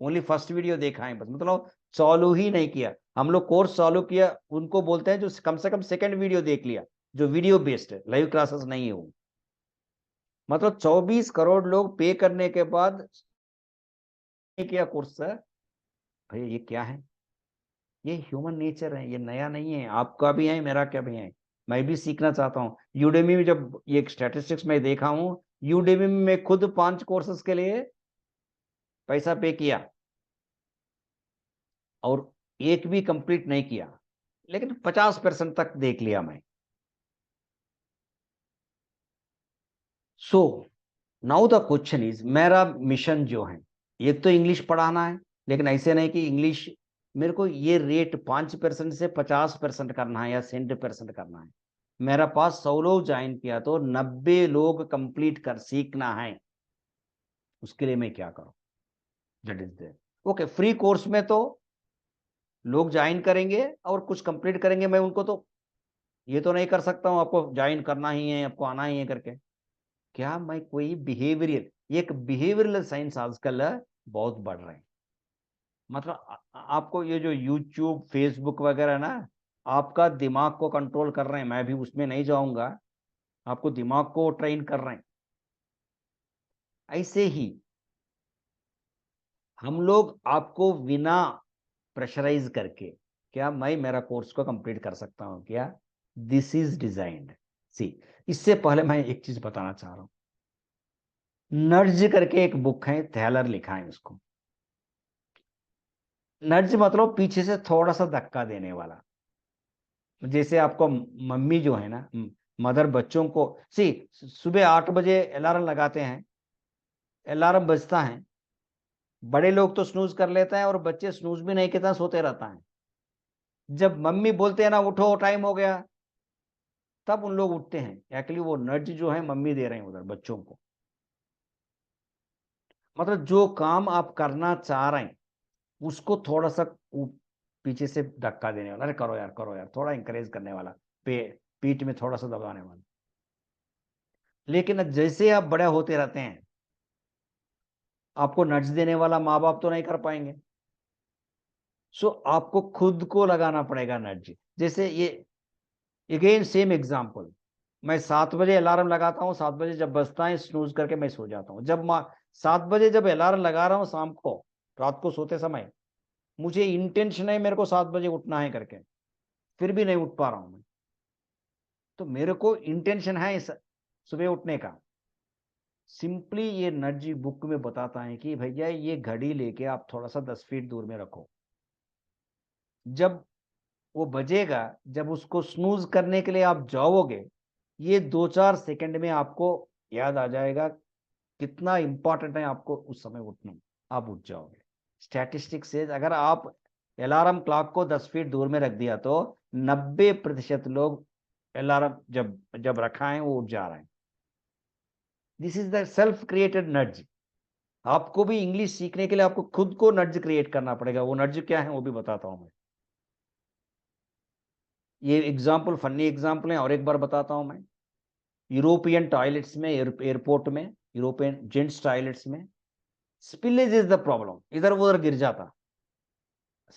ओनली फर्स्ट वीडियो देखा है बस, मतलब चालू ही नहीं किया। हम लोग कोर्स चालू किया उनको बोलते हैं जो कम से कम सेकेंड वीडियो देख लिया, जो वीडियो बेस्ड है, लाइव क्लासेस नहीं है वो। मतलब 24 करोड़ लोग पे करने के बाद नहीं किया कोर्स। सर भैया ये क्या है, ये ह्यूमन नेचर है, ये नया नहीं है, आपका भी है मेरा क्या भी है, मैं भी सीखना चाहता हूँ। यूडेमी में जब ये स्टैटिस्टिक्स में देखा हूँ, यूडेमी में खुद 5 कोर्सेस के लिए पैसा पे किया और एक भी कंप्लीट नहीं किया, लेकिन 50% तक देख लिया मैं। So now the question is, मेरा मिशन जो है एक तो इंग्लिश पढ़ाना है, लेकिन ऐसे नहीं कि इंग्लिश मेरे को ये रेट 5% से 50% करना है या 100% करना है। मेरा पास 100 लोग ज्वाइन किया तो 90 लोग कंप्लीट कर सीखना है, उसके लिए मैं क्या करूं, that is there. Okay, free course में तो लोग ज्वाइन करेंगे और कुछ कंप्लीट करेंगे, मैं उनको तो ये तो नहीं कर सकता हूं आपको ज्वाइन करना ही है, आपको आना ही है करके। क्या मैं कोई बिहेवियरल, एक बिहेवियरल साइंस आजकल बहुत बढ़ रहे हैं। मतलब आपको ये जो यूट्यूब फेसबुक वगैरह ना, आपका दिमाग को कंट्रोल कर रहे हैं, मैं भी उसमें नहीं जाऊंगा, आपको दिमाग को ट्रेन कर रहे हैं। ऐसे ही हम लोग आपको बिना प्रेशराइज करके, क्या मैं मेरा कोर्स को कंप्लीट कर सकता हूं क्या, दिस इज डिजाइंड सी। इससे पहले मैं एक चीज बताना चाह रहा हूं, नर्ज करके एक बुक है, थैलर लिखा है उसको। नर्ज मतलब पीछे से थोड़ा सा धक्का देने वाला। जैसे आपको मम्मी जो है ना, मदर बच्चों को सुबह 8 बजे अलार्म लगाते हैं, अलार्म बजता है, बड़े लोग तो स्नूज कर लेते हैं और बच्चे स्नूज भी नहीं करते, सोते रहता है। जब मम्मी बोलते हैं ना उठो टाइम हो गया, तब उन लोग उठते हैं। एक्चुअली वो नड्ज जो है मम्मी दे रहे हैं उधर बच्चों को। मतलब जो काम आप करना चाह रहे हैं उसको थोड़ा सा पीछे से धक्का देने वाला, अरे करो यार करो यार, थोड़ा इंकरेज करने वाला, पीठ में थोड़ा सा दबाने वाला। लेकिन जैसे आप बड़े होते रहते हैं, आपको नड्ज देने वाला माँ बाप तो नहीं कर पाएंगे, सो आपको खुद को लगाना पड़ेगा नड्ज। जैसे ये अगेन सेम एग्जांपल, मैं 7 बजे अलार्म लगाता हूँ, 7 बजे जब बजता है स्नूज करके मैं सो जाता हूँ। जब 7 बजे जब अलार्म लगा रहा हूँ शाम को, रात को सोते समय, मुझे इंटेंशन है मेरे को 7 बजे उठना है करके, फिर भी नहीं उठ पा रहा हूं मैं। तो मेरे को इंटेंशन है सुबह उठने का। सिंपली ये नड्ज बुक में बताता है कि भैया ये घड़ी लेके आप थोड़ा सा 10 फीट दूर में रखो। जब वो बजेगा, जब उसको स्नूज करने के लिए आप जाओगे, ये 2-4 सेकंड में आपको याद आ जाएगा कितना इंपॉर्टेंट है आपको उस समय उठना, आप उठ जाओगे। स्टैटिस्टिक्स से अगर आप अलार्म क्लॉक को 10 फीट दूर में रख दिया तो 90% लोग अलार्म जब जब रखा है वो उठ जा रहे हैं। This is the self created nudge. आपको भी इंग्लिश सीखने के लिए आपको खुद को नड्ज क्रिएट करना पड़ेगा। वो नड्ज क्या है वो भी बताता हूं मैं। ये एग्जाम्पल फनी एग्जाम्पल है, और एक बार बताता हूं मैं। यूरोपियन टॉयलेट्स में, एयरपोर्ट में, यूरोपियन जेंट्स टॉयलेट्स में स्पिलेज इज द प्रॉब्लम। इधर उधर गिर जाता।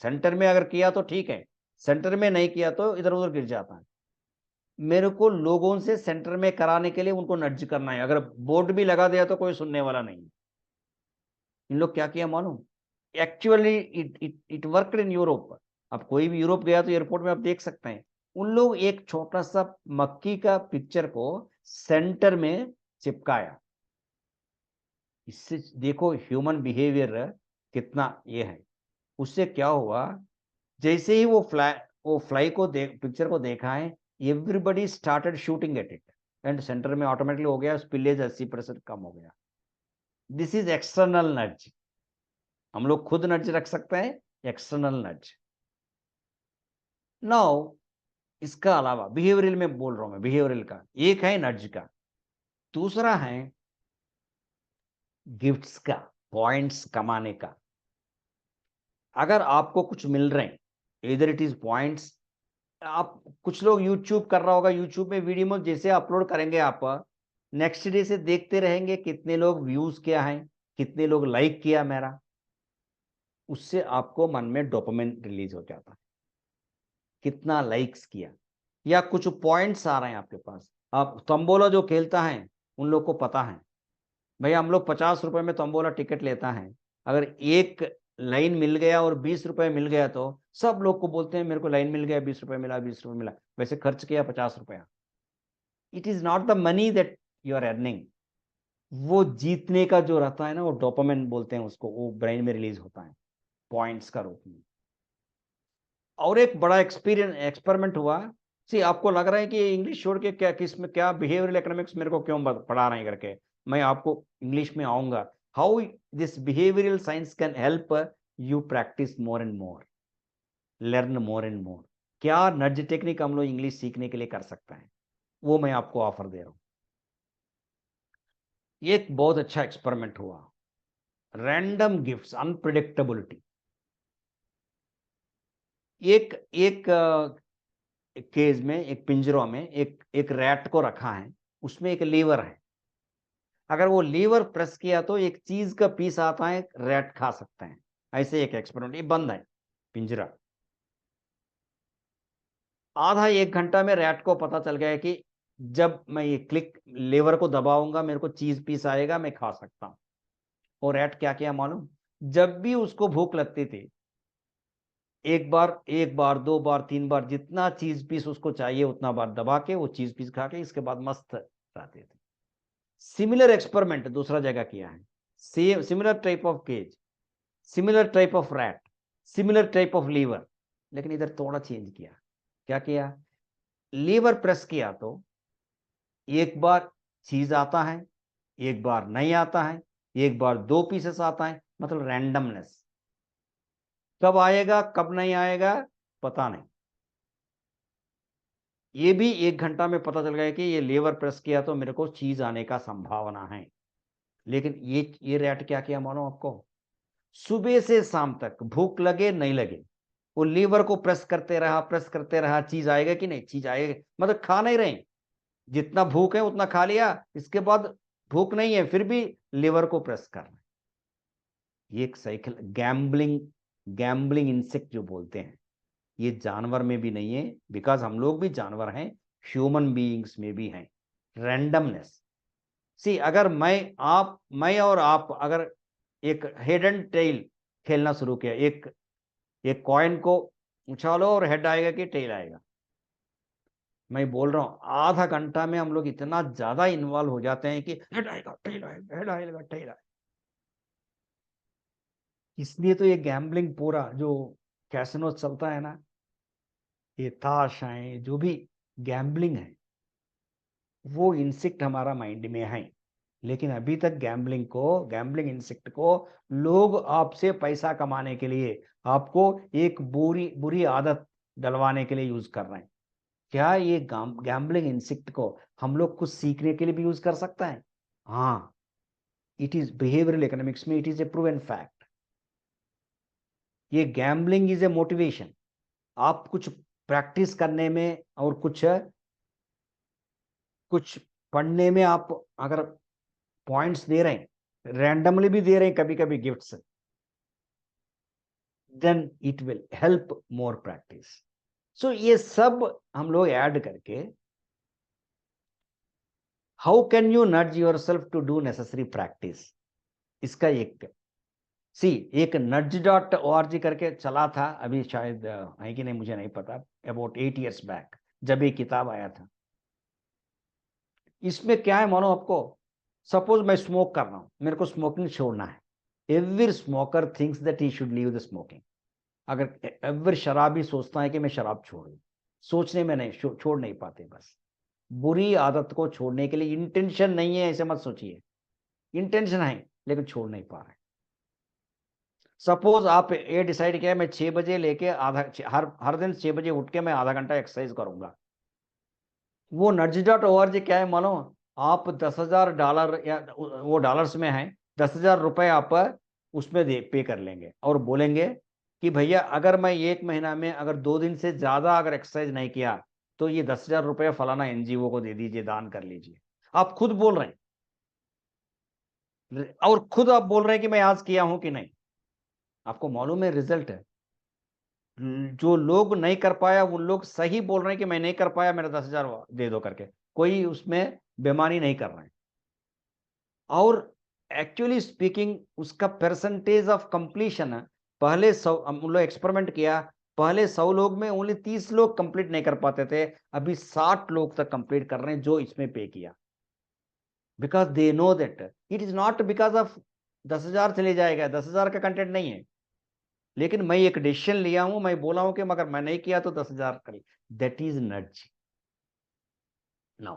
सेंटर में अगर किया तो ठीक है, सेंटर में नहीं किया तो इधर उधर गिर जाता है। मेरे को लोगों से सेंटर में कराने के लिए उनको नड्ज करना है। अगर बोर्ड भी लगा दिया तो कोई सुनने वाला नहीं। इन लोग क्या किया मालूम? Actually it worked in Europe. अब कोई भी यूरोप गया तो एयरपोर्ट में आप देख सकते हैं, उन लोग एक छोटा सा मक्खी का पिक्चर को सेंटर में चिपकाया। इससे देखो ह्यूमन बिहेवियर कितना ये है। उससे क्या हुआ, जैसे ही वो फ्लाई को पिक्चर को देखा है, everybody started shooting at it, and center में ऑटोमेटिकली हो गया, स्पिलेज 80% कम हो गया। This is external nudge. हम लोग खुद नड्ज रख सकते हैं, एक्सटर्नल नड्ज। नाउ इसका अलावा बिहेवियरल में बोल रहा हूं मैं, बिहेवियरल का एक है नड्ज का, दूसरा है गिफ्ट्स का, पॉइंट्स कमाने का। अगर आपको कुछ मिल रहे हैं, इधर इट इज पॉइंट्स। आप कुछ लोग यूट्यूब कर रहा होगा, यूट्यूब में वीडियो जैसे अपलोड करेंगे आप, नेक्स्ट डे से देखते रहेंगे कितने लोग व्यूज किया है, कितने लोग लाइक किया मेरा। उससे आपको मन में डोपामिन रिलीज हो जाता है, कितना लाइक्स किया, या कुछ पॉइंट्स आ रहे हैं आपके पास। आप तंबोला जो खेलता है उन लोग को पता है, भैया हम लोग 50 रुपए में तंबोला टिकट लेता है। अगर एक लाइन मिल गया और 20 रुपए मिल गया तो सब लोग को बोलते हैं मेरे को लाइन मिल गया, 20 रुपए मिला, 20 रुपए मिला। वैसे खर्च किया 50 रुपया। It is not the money that you are earning, वो जीतने का जो रहता है ना, वो डोपामिन बोलते हैं उसको, वो ब्रेन में रिलीज होता है पॉइंट्स का रूप में। और एक बड़ा एक्सपेरिमेंट हुआ। सी आपको लग रहा है कि इंग्लिश छोड़ के क्या किस में क्या बिहेवियरल इकोनॉमिक्स मेरे को क्यों पढ़ा रहे हैं करके, मैं आपको इंग्लिश में आऊंगा। How this behavioural science can help you practice more and more, learn more and more. क्या नड्ज टेक्निक हम लोग इंग्लिश सीखने के लिए कर सकते हैं, वो मैं आपको ऑफर दे रहा हूं। एक बहुत अच्छा एक्सपेरिमेंट हुआ, रैंडम गिफ्ट्स, अनप्रिडिक्टेबिलिटी। एक एक केज में, एक पिंजरों में एक रैट को रखा है, उसमें एक लीवर है। अगर वो लीवर प्रेस किया तो एक चीज का पीस आता है, रैट खा सकते हैं। ऐसे एक एक्सपेरिमेंट, ये बंद है पिंजरा। आधा एक घंटा में रैट को पता चल गया कि जब मैं ये क्लिक लीवर को दबाऊंगा मेरे को चीज पीस आएगा, मैं खा सकता हूं। और रैट क्या किया मालूम? जब भी उसको भूख लगती थी, एक बार 2 बार 3 बार, जितना चीज पीस उसको चाहिए उतना बार दबा के वो चीज पीस खा के इसके बाद मस्त रहते थे। सिमिलर एक्सपेरिमेंट दूसरा जगह किया है, same similar type of cage, similar type of rat, similar type of lever, लेकिन इधर थोड़ा चेंज किया। क्या किया? लीवर प्रेस किया तो एक बार चीज आता है, एक बार नहीं आता है, एक बार 2 पीसेस आता है, मतलब रैंडमनेस। कब आएगा कब नहीं आएगा पता नहीं। ये भी 1 घंटा में पता चल गया कि ये लेवर प्रेस किया तो मेरे को चीज आने का संभावना है। लेकिन ये रैट क्या किया मानो आपको, सुबह से शाम तक भूख लगे नहीं लगे वो लीवर को प्रेस करते रहा, चीज आएगा कि नहीं, चीज आएगा, मतलब खा नहीं रहे, जितना भूख है उतना खा लिया, इसके बाद भूख नहीं है फिर भी लीवर को प्रेस कर रहे हैं। ये एक साइकिल, गैम्बलिंग इंसेक्ट जो बोलते हैं, ये जानवर में भी नहीं है, बिकॉज हम लोग भी जानवर हैं, ह्यूमन बीइंग्स में भी हैं। रैंडमनेस, सी अगर मैं और आप अगर एक हेड एंड टेल खेलना शुरू किया, एक कॉइन को उछालो और हेड आएगा कि टेल आएगा, मैं बोल रहा हूं आधा घंटा में हम लोग इतना ज्यादा इन्वॉल्व हो जाते हैं कि हेड आएगा टेल आएगा, हेड आएगा टेल आएगा। इसलिए तो ये गैम्बलिंग पूरा जो कैसिनो चलता है ना, ये ताश है, जो भी गैम्बलिंग है, वो इंसेक्ट हमारा माइंड में है। लेकिन अभी तक गैम्बलिंग इंसेक्ट को लोग आपसे पैसा कमाने के लिए, आपको एक बुरी आदत डलवाने के लिए यूज कर रहे हैं। क्या ये गैम्बलिंग इंसेक्ट को हम लोग कुछ सीखने के लिए भी यूज कर सकता है? हाँ, इट इज बिहेवियरल इकोनॉमिक्स में it is a proven fact. ये गैम्बलिंग इज ए मोटिवेशन। आप कुछ प्रैक्टिस करने में और कुछ पढ़ने में आप अगर पॉइंट्स दे रहे हैं, रैंडमली भी दे रहे हैं कभी कभी gifts, then it will help more practice. So ये सब हम लोग ऐड करके, how can you nudge yourself to do necessary practice, इसका एक nudge.org करके चला था, अभी शायद है कि नहीं मुझे नहीं पता, अबाउट 8 years बैक जब ये किताब आया था। इसमें क्या है मानो आपको, सपोज मैं स्मोक कर रहा हूं, मेरे को स्मोकिंग छोड़ना है। Every smoker thinks that he should leave the smoking. अगर एवरी शराबी सोचता है कि मैं शराब छोड़ दूं, सोचने में नहीं, छोड़ नहीं पाते। बस बुरी आदत को छोड़ने के लिए इंटेंशन नहीं है, ऐसे मत सोचिए, इंटेंशन है लेकिन छोड़ नहीं पा रहे। सपोज आप ये डिसाइड किया मैं 6 बजे लेके हर दिन 6 बजे उठ के मैं आधा घंटा एक्सरसाइज करूंगा। वो nudge.org क्या है मानो, आप $10,000 या वो डॉलर्स में है, 10,000 रुपए आप उसमें पे कर लेंगे और बोलेंगे कि भैया अगर मैं 1 महीना में अगर 2 दिन से ज्यादा अगर एक्सरसाइज नहीं किया तो ये 10,000 रुपये फलाना एनजीओ को दे दीजिए, दान कर लीजिए। आप खुद बोल रहे हैं और खुद आप बोल रहे हैं कि मैं आज किया हूं कि नहीं। आपको मालूम है रिजल्ट है, जो लोग नहीं कर पाया उन लोग सही बोल रहे हैं कि मैं नहीं कर पाया, मेरा 10,000 दे दो करके, कोई उसमें बेमानी नहीं कर रहे हैं। और एक्चुअली स्पीकिंग उसका परसेंटेज ऑफ कंप्लीशन, पहले 100 हम लोग एक्सपेरिमेंट किया, पहले 100 लोग में ओनली 30 लोग कंप्लीट नहीं कर पाते थे, अभी 60 लोग तक कंप्लीट कर रहे हैं जो इसमें पे किया। Because they know that it is not because of 10,000 चले जाएगा, 10,000 का कंटेंट नहीं है, लेकिन मैं एक डिसीजन लिया हूं, मैं बोला हूं कि मगर मैं नहीं किया तो 10,000 कर, दैट इज नड्ज। नाउ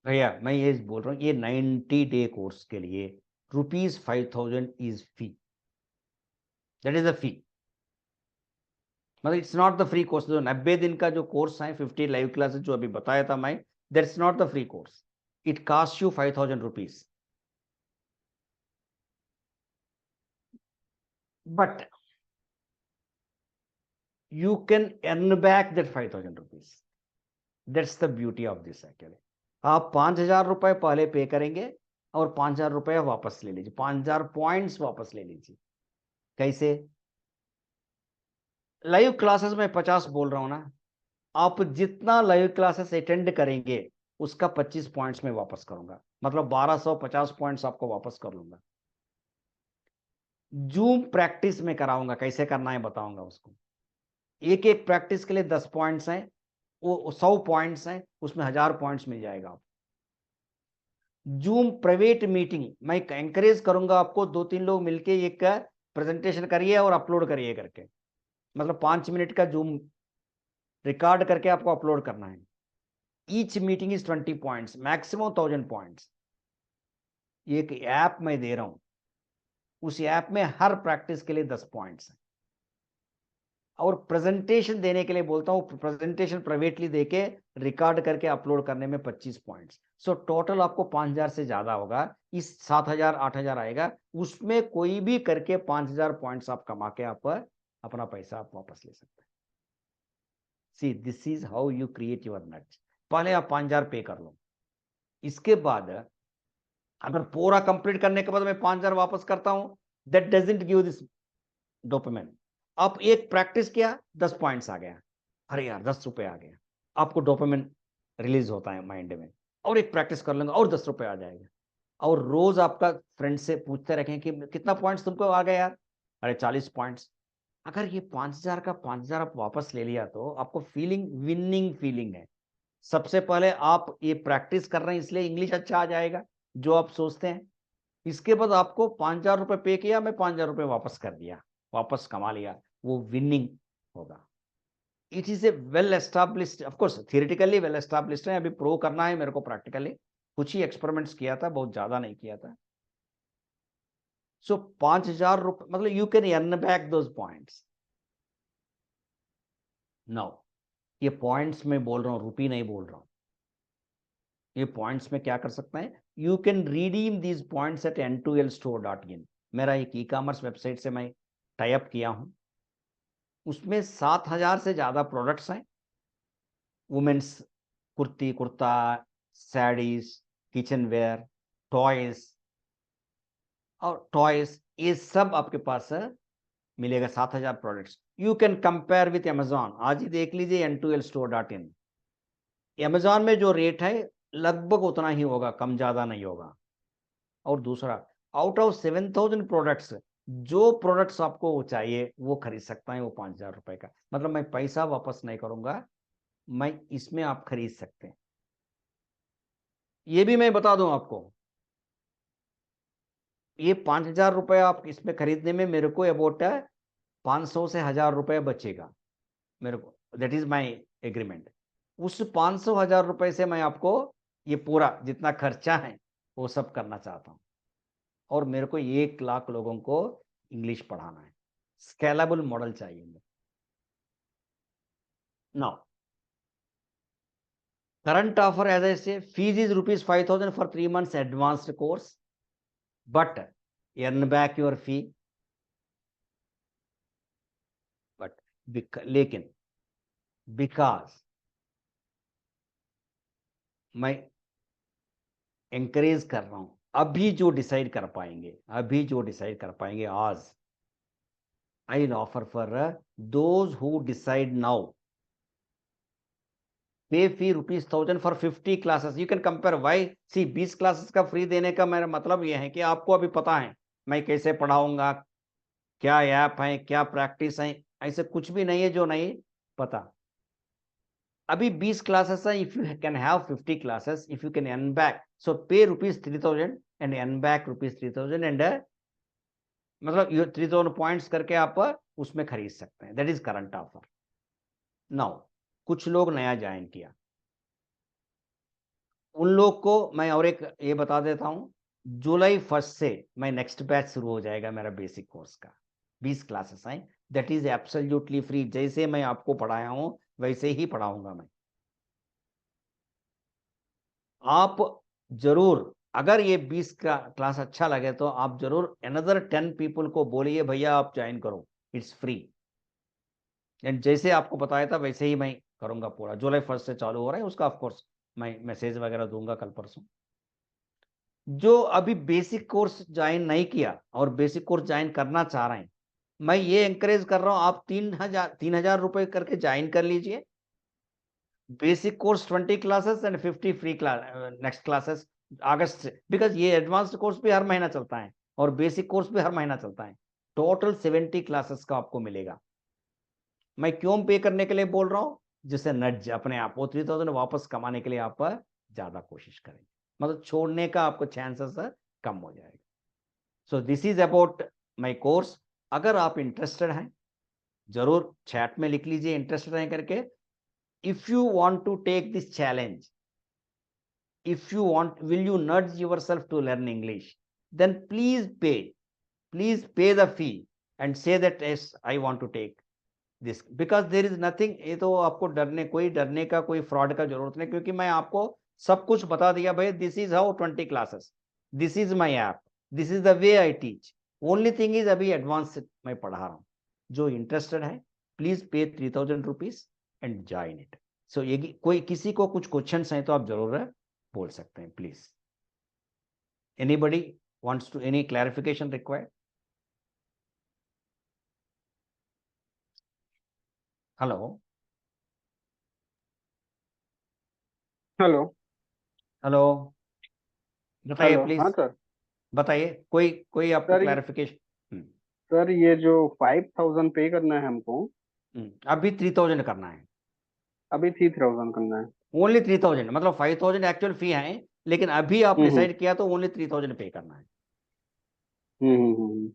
भैया मैं ये बोल रहा हूं, ये 90-day कोर्स के लिए ₹5,000 is fee, that is a fee. मतलब it's not the free course. जो 90 दिन का जो कोर्स है, 50 लाइव क्लासेस जो अभी बताया था मैं, that's not the free course, it cost you ₹5,000। बट you can earn back that ₹5,000. That's the beauty of this actually. आप 5,000 रुपए पहले पे करेंगे और 5,000 रुपए वापस ले लीजिए, 5,000 पॉइंट्स वापस ले लीजिए। कैसे? लाइव क्लासेस में 50 बोल रहा हूं ना, आप जितना लाइव क्लासेस अटेंड करेंगे उसका 25 पॉइंट्स में वापस करूंगा, मतलब 1250 पॉइंट्स आपको वापस कर लूंगा। जूम प्रैक्टिस में कराऊंगा, कैसे करना है बताऊंगा उसको। एक एक प्रैक्टिस के लिए 10 पॉइंट्स हैं, वो 100 पॉइंट्स हैं, उसमें 1000 पॉइंट्स मिल जाएगा आपको। जूम प्राइवेट मीटिंग मैं एंकरेज करूंगा आपको, 2-3 लोग मिलके एक प्रेजेंटेशन करिए और अपलोड करिए करके, मतलब 5 मिनट का जूम रिकॉर्ड करके आपको अपलोड करना है। Each meeting is 20 points, maximum 1000 points. एक ऐप मैं दे रहा हूं, उस ऐप में हर प्रैक्टिस के लिए 10 पॉइंट्स है। और प्रेजेंटेशन देने के लिए बोलता हूँ, प्रेजेंटेशन प्राइवेटली देके रिकॉर्ड करके अपलोड करने में 25 पॉइंट्स। सो टोटल आपको 5000 से ज्यादा होगा, इस 7000 8000 आएगा, उसमें कोई भी करके 5000 पॉइंट्स आप कमा के आप अपना पैसा आप वापस ले सकते हैं। See this is how you create your nuts. पहले आप 5000 पे कर लो, इसके बाद अगर पूरा कंप्लीट करने के बाद मैं 5000 वापस करता हूं, that doesn't give this dopamine. आप एक प्रैक्टिस किया, 10 पॉइंट्स आ गया, अरे यार 10 रुपए आ गया, आपको डोपामिन रिलीज होता है माइंड में, और एक प्रैक्टिस कर लेंगे और 10 रुपए आ जाएगा। और रोज आपका फ्रेंड से पूछते रखें कि कितना पॉइंट्स तुमको आ गया यार, अरे 40 पॉइंट्स। अगर ये 5000 का 5000 आप वापस ले लिया तो आपको फीलिंग विनिंग फीलिंग है। सबसे पहले आप ये प्रैक्टिस कर रहे हैं इसलिए इंग्लिश अच्छा आ जाएगा जो आप सोचते हैं। इसके बाद आपको 5000 रुपए पे किया, मैं 5000 रुपए वापस कर दिया, वापस कमा लिया, वो विनिंग होगा। It is a well established, of course theoretically well established है, अभी प्रो करना है मेरे को प्रैक्टिकली, कुछ ही एक्सपेरिमेंट्स किया था, बहुत ज्यादा नहीं किया था। सो 5000 रुपए मतलब you can earn back those points. Now ये पॉइंट्स में बोल रहा हूं, रुपी नहीं बोल रहा हूं। ये पॉइंट्स में क्या कर सकते हैं, you can redeem these points at n2lstore.in। मेरा एक ई कॉमर्स वेबसाइट से मैं टाई अप किया हूं, उसमें 7000 से ज्यादा प्रोडक्ट्स हैं, women's kurti kurta, saris, kitchen ware, toys और टॉयज, ये सब आपके पास मिलेगा। 7000 products you can compare with Amazon. आज ही देख लीजिए n2lstore.in। अमेजॉन में जो रेट है लगभग उतना ही होगा, कम ज्यादा नहीं होगा। और दूसरा, आउट ऑफ 7000 प्रोडक्ट्स, जो प्रोडक्ट्स आपको चाहिए वो खरीद सकता है वो 5000 रुपए का, मतलब मैं पैसा वापस नहीं करूंगा, मैं इसमें आप खरीद सकते हैं। ये भी मैं बता दूं आपको, ये 5000 रुपए आप इसमें खरीदने में मेरे को अबाउट 500 से 1000 रुपए बचेगा मेरे को, दैट इज माई एग्रीमेंट। उस 500 1000 रुपए से मैं आपको ये पूरा जितना खर्चा है वो सब करना चाहता हूं, और मेरे को 1 लाख लोगों को इंग्लिश पढ़ाना है। स्केलेबल मॉडल चाहिए मुझे। Now current offer, as I say, fees is rupees 5000 for 3 months advanced course, but earn back your fee, but लेकिन because मैं encourage कर रहा हूं, अभी जो डिसाइड कर पाएंगे आज, I will offer for those who decide now, pay fee ₹1000 for 50 classes. You can compare why see 20 classes का फ्री देने का मेरा मतलब यह है कि आपको अभी पता है मैं कैसे पढ़ाऊंगा, क्या ऐप है, क्या प्रैक्टिस है, ऐसे कुछ भी नहीं है जो नहीं पता। अभी 20 क्लासेस है, if you can have 50 classes, if you can earn back, so pay ₹3000 and earn back ₹3000 and मतलब 3000 पॉइंट्स करके आप उसमें खरीद सकते हैं। That is current offer. Now कुछ लोग नया ज्वाइन किया, उन लोग को मैं और एक ये बता देता हूं, जुलाई 1 से मैं नेक्स्ट बैच शुरू हो जाएगा मेरा बेसिक कोर्स का, 20 क्लासेस हैं, दैट इज एब्सोल्युटली फ्री। जैसे मैं आपको पढ़ाया हूं वैसे ही पढ़ाऊंगा मैं। आप जरूर, अगर ये 20 का क्लास अच्छा लगे तो आप जरूर अनदर 10 पीपल को बोलिए भैया आप ज्वाइन करो, इट्स फ्री। एंड जैसे आपको बताया था वैसे ही मैं करूंगा पूरा। जुलाई 1 से चालू हो रहा है उसका, ऑफ कोर्स मैं मैसेज वगैरह दूंगा कल परसों। जो अभी बेसिक कोर्स ज्वाइन नहीं किया और बेसिक कोर्स ज्वाइन करना चाह रहे हैं, मैं ये एंकरेज कर रहा हूं आप 3000 रुपए करके ज्वाइन कर लीजिए। Basic course 20 classes and 50 free class next classes अगस्त से, बिकॉज ये एडवांस्ड कोर्स भी हर महीना चलता है और बेसिक कोर्स भी हर महीना चलता है। टोटल 70 क्लासेस का आपको मिलेगा। मैं क्यों पे करने के लिए बोल रहा हूं, जिससे नड्ज अपने आप वो 3000 वापस कमाने के लिए आप ज्यादा कोशिश करें, मतलब छोड़ने का आपको चांसेस कम हो जाएगा। सो this is about my course. अगर आप इंटरेस्टेड हैं जरूर चैट में लिख लीजिए इंटरेस्टेड हैं करके। If you want to take this challenge, if you want, will you nudge yourself to learn English, then please pay the fee and say that yes I want to take, this because there is nothing, ये तो आपको डरने का कोई fraud का जरूरत नहीं, क्योंकि मैं आपको सब कुछ बता दिया भाई, this is how 20 classes, this is my app, this is the way I teach. Only thing is अभी एडवांस मैं पढ़ा रहा हूँ। जो इंटरेस्टेड है please pay 3000 rupees and join it. So ये कोई किसी को कुछ क्वेश्चन हैं तो आप जरूर बोल सकते हैं please. Anybody wants to any clarification required? Hello hello hello, बताइए हेलो। प्लीज, हाँ सर। बताइए कोई कोई आपको सर क्लैरिफिकेशन। सर ये जो 5000 पे करना है हमको, अभी 3000 करना है, अभी 3000 करना है। ओनली 3000, मतलब 5000 एक्चुअल फी है, लेकिन अभी आप हम्म डिसाइड किया तो ओनली 3000 पे करना है। हम्म हम्म, हम्म।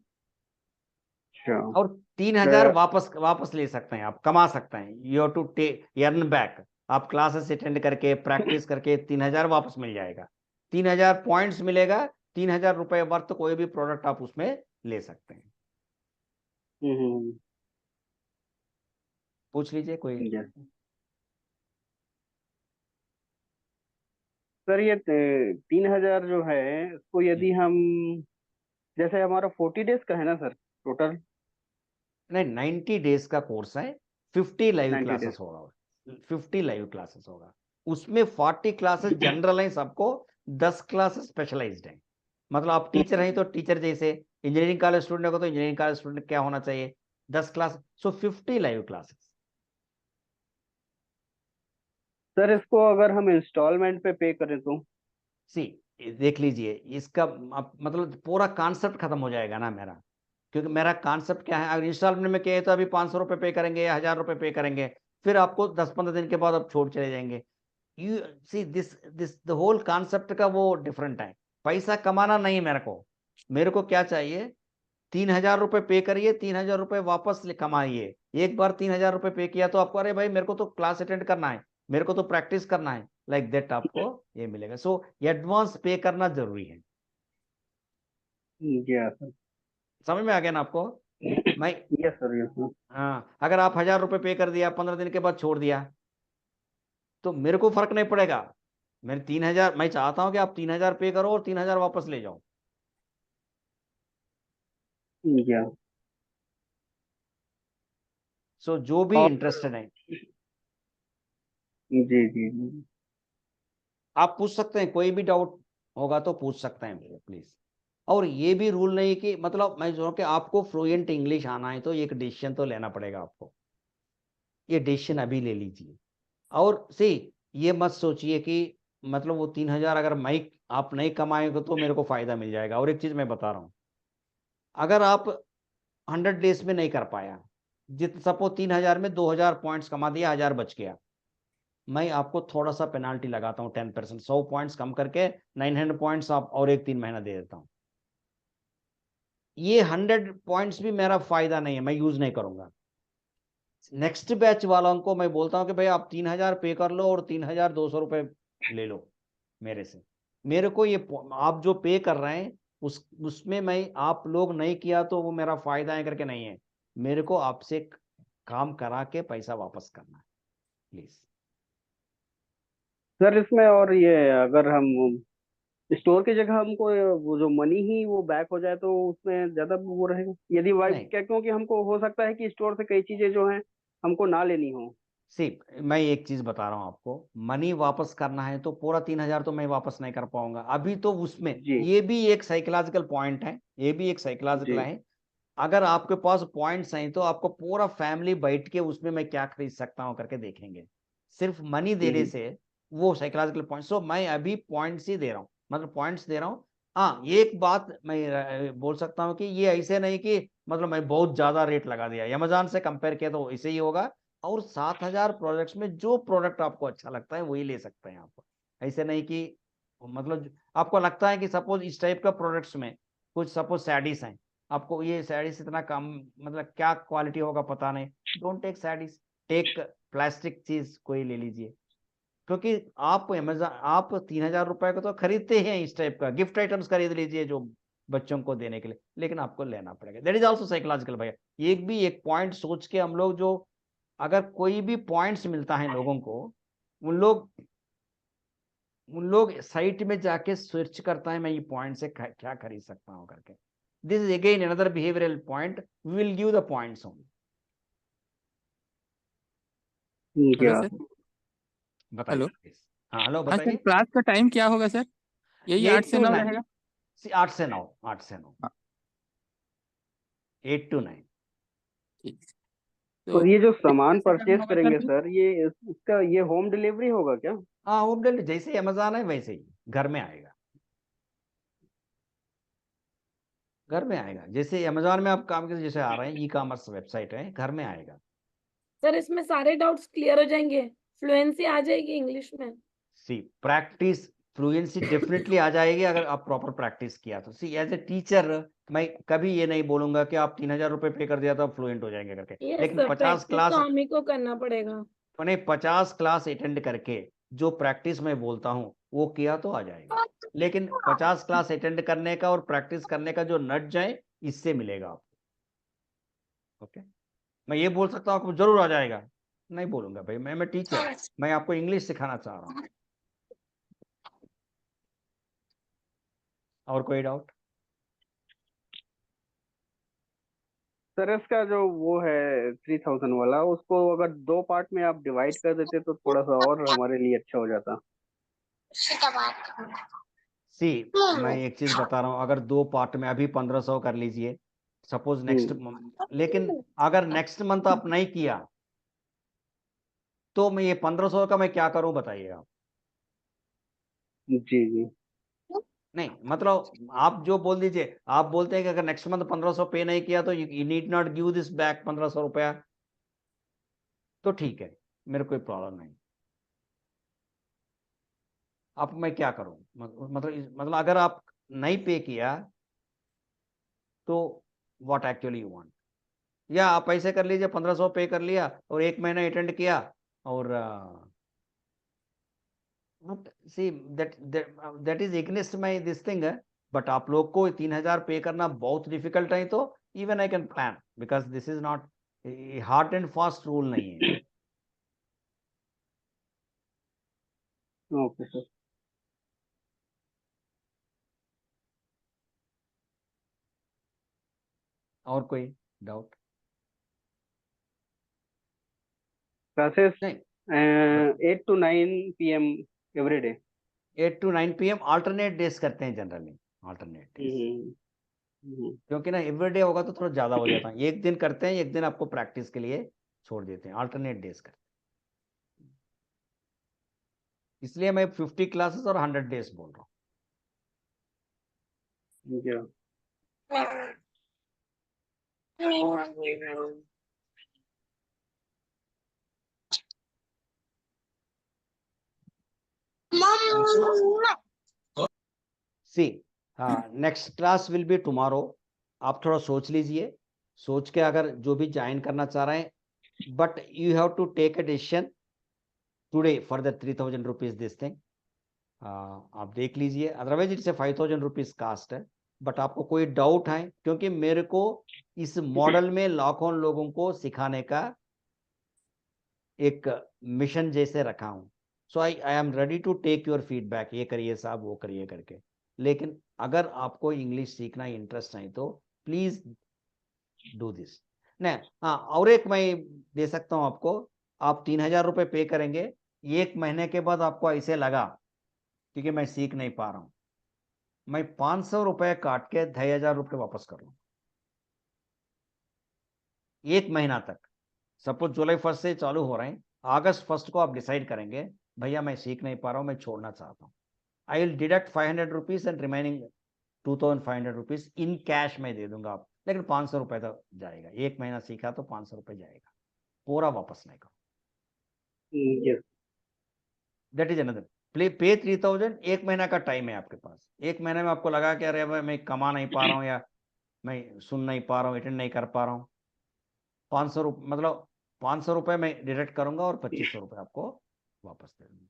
अच्छा। और 3000 वापस वापस ले सकते हैं, आप कमा सकते हैं, you have to earn back. आप क्लासेस अटेंड करके प्रैक्टिस करके 3000 वापस मिल जाएगा, 3000 पॉइंट्स मिलेगा, 3000 रुपए वर्थ कोई भी प्रोडक्ट आप उसमें ले सकते हैं। हम्म। पूछ लीजिए कोई। yes। सर ये 3000 जो है उसको यदि हम, जैसे हमारा 40 डेज का है ना सर टोटल। नहीं, 90 डेज का कोर्स है, 50 लाइव 90 क्लासेस डेज। होगा, 50 लाइव क्लासेस होगा। उसमें 40 क्लासेस जनरल हैं सबको, 10 क्लासेस स्पेशलाइज्ड हैं। मतलब आप टीचर हैं तो टीचर जैसे, इंजीनियरिंग कॉलेज स्टूडेंट होगा तो इंजीनियरिंग कॉलेज स्टूडेंट क्या होना चाहिए, 10 क्लास, सो 50 लाइव क्लासेस। सर इसको अगर हम इंस्टॉलमेंट पे पे करें तो? सी, देख लीजिए इसका मतलब पूरा कॉन्सेप्ट खत्म हो जाएगा ना मेरा, क्योंकि मेरा कॉन्सेप्ट क्या है, अगर इंस्टॉलमेंट में क्या है तो अभी 500 रुपये पे करेंगे या 1000 रुपये पे करेंगे, फिर आपको 10-15 दिन के बाद आप छोड़ चले जाएंगे। You see this the whole concept का वो डिफरेंट है। पैसा कमाना नहीं मेरे को क्या चाहिए, 3000 रुपये पे करिए, 3000 रुपये वापस कमाइए। एक बार 3000 रुपये पे किया तो आपको, अरे भाई मेरे को तो क्लास अटेंड करना है, मेरे को तो प्रैक्टिस करना है, लाइक दैट आपको ये मिलेगा। सो एडवांस पे करना जरूरी है। Yes sir. समझ में आ गया ना आपको? मैं यस सर, यस सर। हाँ, अगर आप 1000 रुपये पे कर दिया, 15 दिन के बाद छोड़ दिया, तो मेरे को फर्क नहीं पड़ेगा। मैं 3000, मैं चाहता हूं कि आप 3000 पे करो और 3000 वापस ले जाओ। या सो जो भी और इंटरेस्टेड है जी जी जी। आप पूछ सकते हैं, कोई भी डाउट होगा तो पूछ सकते हैं मेरे प्लीज। और ये भी रूल नहीं कि मतलब मैं जो कि आपको फ्लुएंट इंग्लिश आना है तो एक डिसीजन तो लेना पड़ेगा आपको, ये डिसीजन अभी ले लीजिए। और सी, ये मत सोचिए कि मतलब वो 3000 अगर मैं आप नहीं कमाएंगे तो मेरे को फायदा मिल जाएगा। और एक चीज मैं बता रहा हूँ, अगर आप 100 डेज में नहीं कर पाया, जित सपोज 3000 में 2000 पॉइंट्स कमा दिया, 1000 बच गया, मैं आपको थोड़ा सा पेनाल्टी लगाता हूँ 10%, 100 पॉइंट्स कम करके 900 पॉइंट्स आप और एक 3 महीना दे देता हूँ। ये 100 पॉइंट्स भी मेरा फायदा नहीं है, मैं यूज नहीं करूंगा। नेक्स्ट बैच वालों को मैं बोलता हूँ कि भाई आप 3000 पे कर लो और 3200 रुपये ले लो मेरे से। मेरे को ये आप जो पे कर रहे हैं उसमें मैं, आप लोग नहीं किया तो वो मेरा फायदा है करके नहीं है, मेरे को आपसे काम करा के पैसा वापस करना है प्लीज। सर इसमें और ये अगर हम स्टोर की जगह हमको वो जो मनी ही वो बैक हो जाए तो उसमें ज्यादा वो रहेगा यदि वाइफ नहीं, क्या, क्योंकि हमको हो सकता है कि स्टोर से कई चीजें जो हैं हमको ना लेनी हो। सिर्फ मैं एक चीज बता रहा हूं आपको, मनी वापस करना है तो पूरा 3000 तो मैं वापस नहीं कर पाऊंगा अभी तो उसमें। जी ये भी एक साइकोलॉजिकल पॉइंट है, ये भी एक साइकोलॉजिकल जी। है। अगर आपके पास पॉइंट्स हैं तो आपको पूरा फैमिली बैठ के उसमें मैं क्या खरीद सकता हूं करके देखेंगे। सिर्फ मनी देने हम्म से वो साइकोलॉजिकल पॉइंट, सो मैं अभी पॉइंट्स ही दे रहा हूँ, मतलब पॉइंट्स दे रहा हूँ। हाँ, एक बात मैं बोल सकता हूँ कि ये ऐसे नहीं कि मतलब मैं बहुत ज्यादा रेट लगा दिया, अमेजोन से कंपेयर किया तो ऐसे ही होगा। और 7000 प्रोडक्ट्स में जो प्रोडक्ट आपको अच्छा लगता है वही ले सकते हैं आप। ऐसे नहीं कि मतलब आपको लगता है कि सपोज इस टाइप का प्रोडक्ट्स में कुछ सपोज सैडीज हैं, आपको ये सैडीज इतना कम, मतलब क्या क्वालिटी होगा पता नहीं, डोंट टेक सैडीज, टेक प्लास्टिक चीज कोई ले लीजिए। क्योंकि आप अमेजोन, आप 3000 रुपए को तो खरीदते हैं, इस टाइप का गिफ्ट आइटम्स खरीद लीजिए जो बच्चों को देने के लिए, लेकिन आपको लेना पड़ेगा। दैट इज ऑल्सो साइकोलॉजिकल भैया। एक भी एक पॉइंट सोच के हम लोग जो अगर कोई भी पॉइंट्स मिलता है लोगों को, उन लोग साइट में जाके सर्च करता है मैं ये पॉइंट से क्या खरीद सकता हूं करके. This is again another behavioural point. We will give the points only. ठीक हेलो है। सर. बताइए हेलो. प्लीज. हाँ हेलो हाँ सर, बताइए. क्लास का टाइम क्या होगा सर? यही 8 8 से to 9 9. रहेगा? 8 से 9. 8 से 9. हाँ. 8 to 9. ठीक. और तो ये जो सामान कैसे काम परचेज होगा करेंगे फिर? सर, ये इसका ये होम डिलीवरी होगा क्या? हाँ होम डिलीवरी जैसे अमेजोन है वैसे ही घर में आएगा. घर में आएगा जैसे अमेजोन में आप काम के जैसे आ रहे हैं, ई कॉमर्स वेबसाइट है, घर में आएगा. सर इसमें सारे डाउट्स क्लियर हो जाएंगे, फ्लुएंसी आ जाएगी इंग्लिश में? सी प्रैक्टिस फ्लुएंसी डेफिनेटली आ जाएगी अगर आप प्रॉपर प्रैक्टिस किया तो. सी एज ए टीचर मैं कभी ये नहीं बोलूंगा कि आप 3,000 रुपए पे कर दिया तो आप फ्लुएंट हो जाएंगे करके. यस लेकिन सर, 50 प्रैक्टिस क्लास तो हम ही को करना पड़ेगा. मैंने 50 क्लास अटेंड करके जो प्रैक्टिस में बोलता हूँ वो किया तो आ जाएगा. लेकिन 50 क्लास अटेंड करने का और प्रैक्टिस करने का जो नट जाए इससे मिलेगा आपको. ओके. मैं ये बोल सकता हूँ आपको जरूर आ जाएगा, नहीं बोलूंगा भाई. मैं टीचर, मैं आपको इंग्लिश सिखाना चाह रहा हूँ. और कोई डाउट? सर इसका जो वो है 3000 वाला, उसको अगर 2 पार्ट में आप डिवाइड कर देते तो थोड़ा सा और हमारे लिए अच्छा हो जाता। सी मैं एक चीज बता रहा हूँ, अगर 2 पार्ट में अभी 1500 कर लीजिए सपोज नेक्स्ट. लेकिन अगर नेक्स्ट मंथ आप नहीं किया तो मैं ये 1500 का मैं क्या करूं बताइए आप. जी जी। नहीं मतलब आप जो बोल दीजिए, आप बोलते हैं कि अगर नेक्स्ट मंथ 1500 पे नहीं किया तो you need not give this back 1500 रुपया, तो ठीक है, मेरे कोई प्रॉब्लम नहीं. अब मैं क्या करूं मतलब अगर आप नहीं पे किया तो व्हाट एक्चुअली यू वांट. या आप ऐसे कर लीजिए 1500 पे कर लिया और 1 महीना अटेंड किया और see that is against my this thing. But आप लोग को 3,000 पे करना बहुत डिफिकल्ट है तो even I can plan because this is not hard and fast rule नहीं है. Okay sir. और कोई डाउट? क्लासेस नहीं. 8 to 9 PM every day? 8 to 9 PM alternate days करते हैं जनरली. अल्टरनेट डेज क्योंकि ना एवरीडे होगा तो थोड़ा ज्यादा हो जाता है. एक दिन करते हैं, एक दिन आपको प्रैक्टिस के लिए छोड़ देते हैं. अल्टरनेट डेज करते हैं. इसलिए मैं 50 क्लासेस और 100 डेज बोल रहा हूँ. See next class will be tomorrow. आप थोड़ा सोच लीजिए, सोच के अगर जो भी ज्वाइन करना चाह रहे हैं but you have to take a decision today for the 3,000 rupees this thing. आप देख लीजिए, otherwise it's a 5,000 rupees cost है. बट आपको कोई डाउट है, क्योंकि मेरे को इस मॉडल में लाखों लोगों को सिखाने का एक मिशन जैसे रखा हूं. So I am ready to take your feedback, ये करिए साहब वो करिए करके. लेकिन अगर आपको इंग्लिश सीखना इंटरेस्ट है तो प्लीज डू दिस. नहीं हाँ, और एक मैं दे सकता हूं आपको. आप 3,000 रुपये पे करेंगे, 1 महीने के बाद आपको ऐसे लगा क्योंकि मैं सीख नहीं पा रहा हूं, मैं 500 रुपये काट के 2,500 रुपये वापस कर लूँ 1 महीना तक. सपोज जुलाई 1 से चालू हो रहे हैं, अगस्त 1 को आप डिसाइड करेंगे भैया मैं सीख नहीं पा रहा हूं, मैं छोड़ना चाहता हूँ. I will deduct 500 rupees and remaining 2,500 rupees in cash में दे दूंगा आप. लेकिन 500 रुपये तो जाएगा. 1 महीना सीखा तो 500 रुपये जाएगा, पूरा वापस नहीं करो. दैट इज अनदर पे 3,000. 1 महीना का टाइम है आपके पास. 1 महीने में आपको लगा कि अरे भाई मैं कमा नहीं पा रहा हूँ या मैं सुन नहीं पा रहा हूँ, अटेंड नहीं कर पा रहा हूँ, 500 मतलब 500 रुपये मैं डिडक्ट करूंगा और 2,500 रुपये आपको वापस दे दूंगा.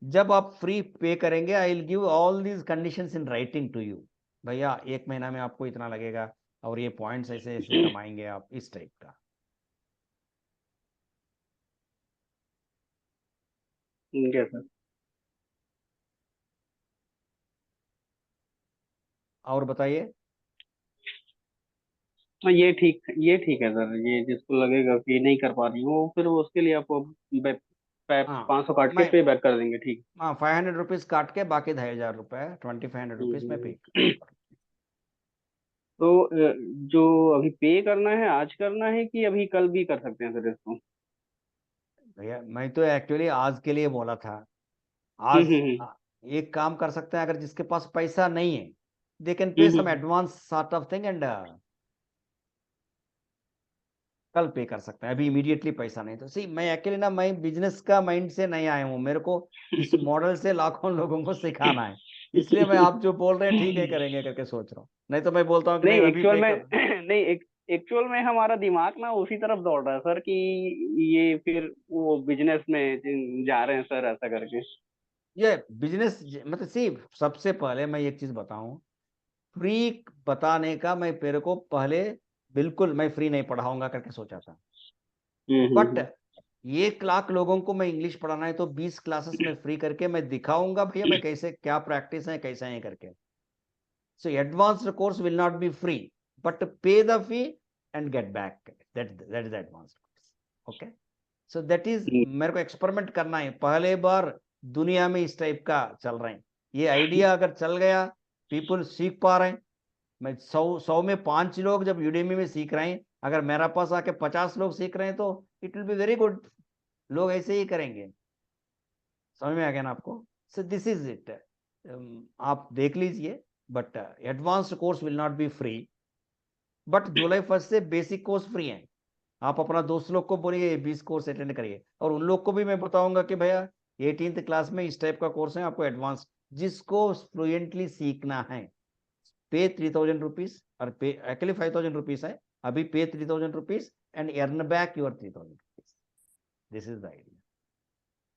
जब आप फ्री पे करेंगे I will give all these conditions in writing to you. भैया 1 महीना में आपको इतना लगेगा और ये पॉइंट्स ऐसे ऐसे कमाएंगे आप, इस टाइप का. ठीक है सर। और बताइए। हाँ, ये ठीक है सर। ये जिसको लगेगा कि नहीं कर पा रही हूँ, फिर वो उसके लिए आपको हाँ 500 काट के मैं पे बैक कर देंगे, ठीक। 500 रुपीज काट के बाकी 2,500 रुपये 2,500 रुपीज में पे हम्म। कर दूंगा। तो जो अभी पे करना है, आज करना है कि अभी कल भी कर सकते हैं सर इसको? भैया मैं तो एक्चुअली आज के लिए बोला था। हम्म आज हम्म एक काम कर सकते हैं, अगर जिसके पास पैसा नहीं है they can pay hmm some hmm advance sort of thing and कल पे कर सकते हैं। अभी इमीडिएटली पैसा नहीं तो सी मैं एक्चुअली ना मैं बिजनेस का माइंड से नहीं आया हूँ। मेरे को इस मॉडल से लाखों लोगों को सिखाना है। इसलिए मैं आप जो बोल रहे हैं ठीक है करेंगे करके सोच रहा हूँ। नहीं तो मैं बोलता हूँ कि नहीं, नहीं अभी एक्चुअल पे में कर। नहीं, एक्चुअल में हमारा दिमाग ना उसी तरफ दौड़ रहा है सर, कि ये फिर वो बिजनेस में जा रहे हैं सर, ऐसा करके। ये बिजनेस मतलब सी सबसे पहले मैं एक चीज बताऊं। फ्री बताने का मैं तेरे को पहले बिल्कुल मैं फ्री नहीं पढ़ाऊंगा करके सोचा था। बट हम्म। 1 लाख लोगों को मैं इंग्लिश पढ़ाना है तो 20 क्लासेस में फ्री करके मैं दिखाऊंगा भैया मैं कैसे क्या प्रैक्टिस है कैसे है करके। So advanced course will not be free, but pay the fee and get back. That is the advanced course. Okay. So that is मेरे को एक्सपेरिमेंट करना है। पहले बार दुनिया में इस टाइप का चल रहे हैं। ये आइडिया अगर चल गया पीपल सीख पा रहे हैं। मैं 100 में 5 लोग जब यूडेमी में सीख रहे हैं, अगर मेरा पास आके 50 लोग सीख रहे हैं तो it will be very good. लोग ऐसे ही करेंगे। समझ में आ गया ना आपको? So this is it. आप देख लीजिए। But advanced course will not be free. But जुलाई 1 से बेसिक कोर्स फ्री है। आप अपना दोस्त लोग को बोलिए 20 कोर्स अटेंड करिए। और उन लोग को भी मैं बताऊंगा कि भैया 18th क्लास में इस टाइप का कोर्स है आपको एडवांस जिसको फ्लुएंटली सीखना है। पे 3,000 रुपीज और पे एक्चुअली 5,000 रुपीज है। अभी pay 3,000 rupees and earn back your 3,000 rupees. This is the idea.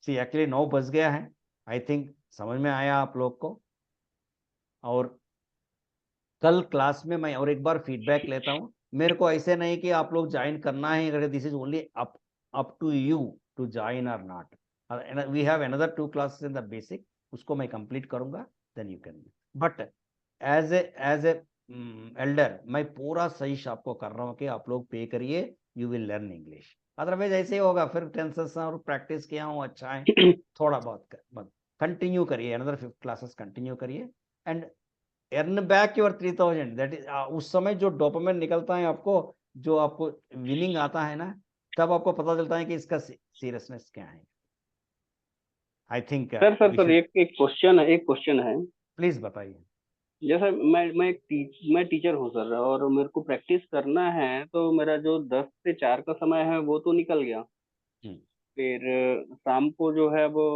See actually 9 बज गया है। आई थिंक समझ में आया आप लोग को। और कल क्लास में मैं और एक बार फीडबैक लेता हूं। मेरे को ऐसे नहीं कि आप लोग ज्वाइन करना है, अगर this is only up to you to join और not. We have another 2 classes in the basic, उसको मैं कंप्लीट करूंगा then you can. But as a elder मैं पूरा सही आपको कर रहा हूँ कि आप लोग पे करिए, you will learn English. Otherwise ऐसे ही होगा फिर टेंशन और प्रैक्टिस किया हूँ अच्छा है थोड़ा बहुत कंटिन्यू करिए। अनदर 5 क्लासेस कंटिन्यू करिए and earn back your 3,000। That is उस समय जो डोपामिन निकलता है आपको, जो आपको विनिंग आता है ना, तब आपको पता चलता है कि इसका सीरियसनेस क्या है। I think sir we sir, should. एक क्वेश्चन है। प्लीज बताइए। जैसे मैं टीचर हूँ सर, और मेरे को प्रैक्टिस करना है, तो मेरा जो 10 से 4 का समय है वो तो निकल गया। हम्म, फिर शाम को जो है वो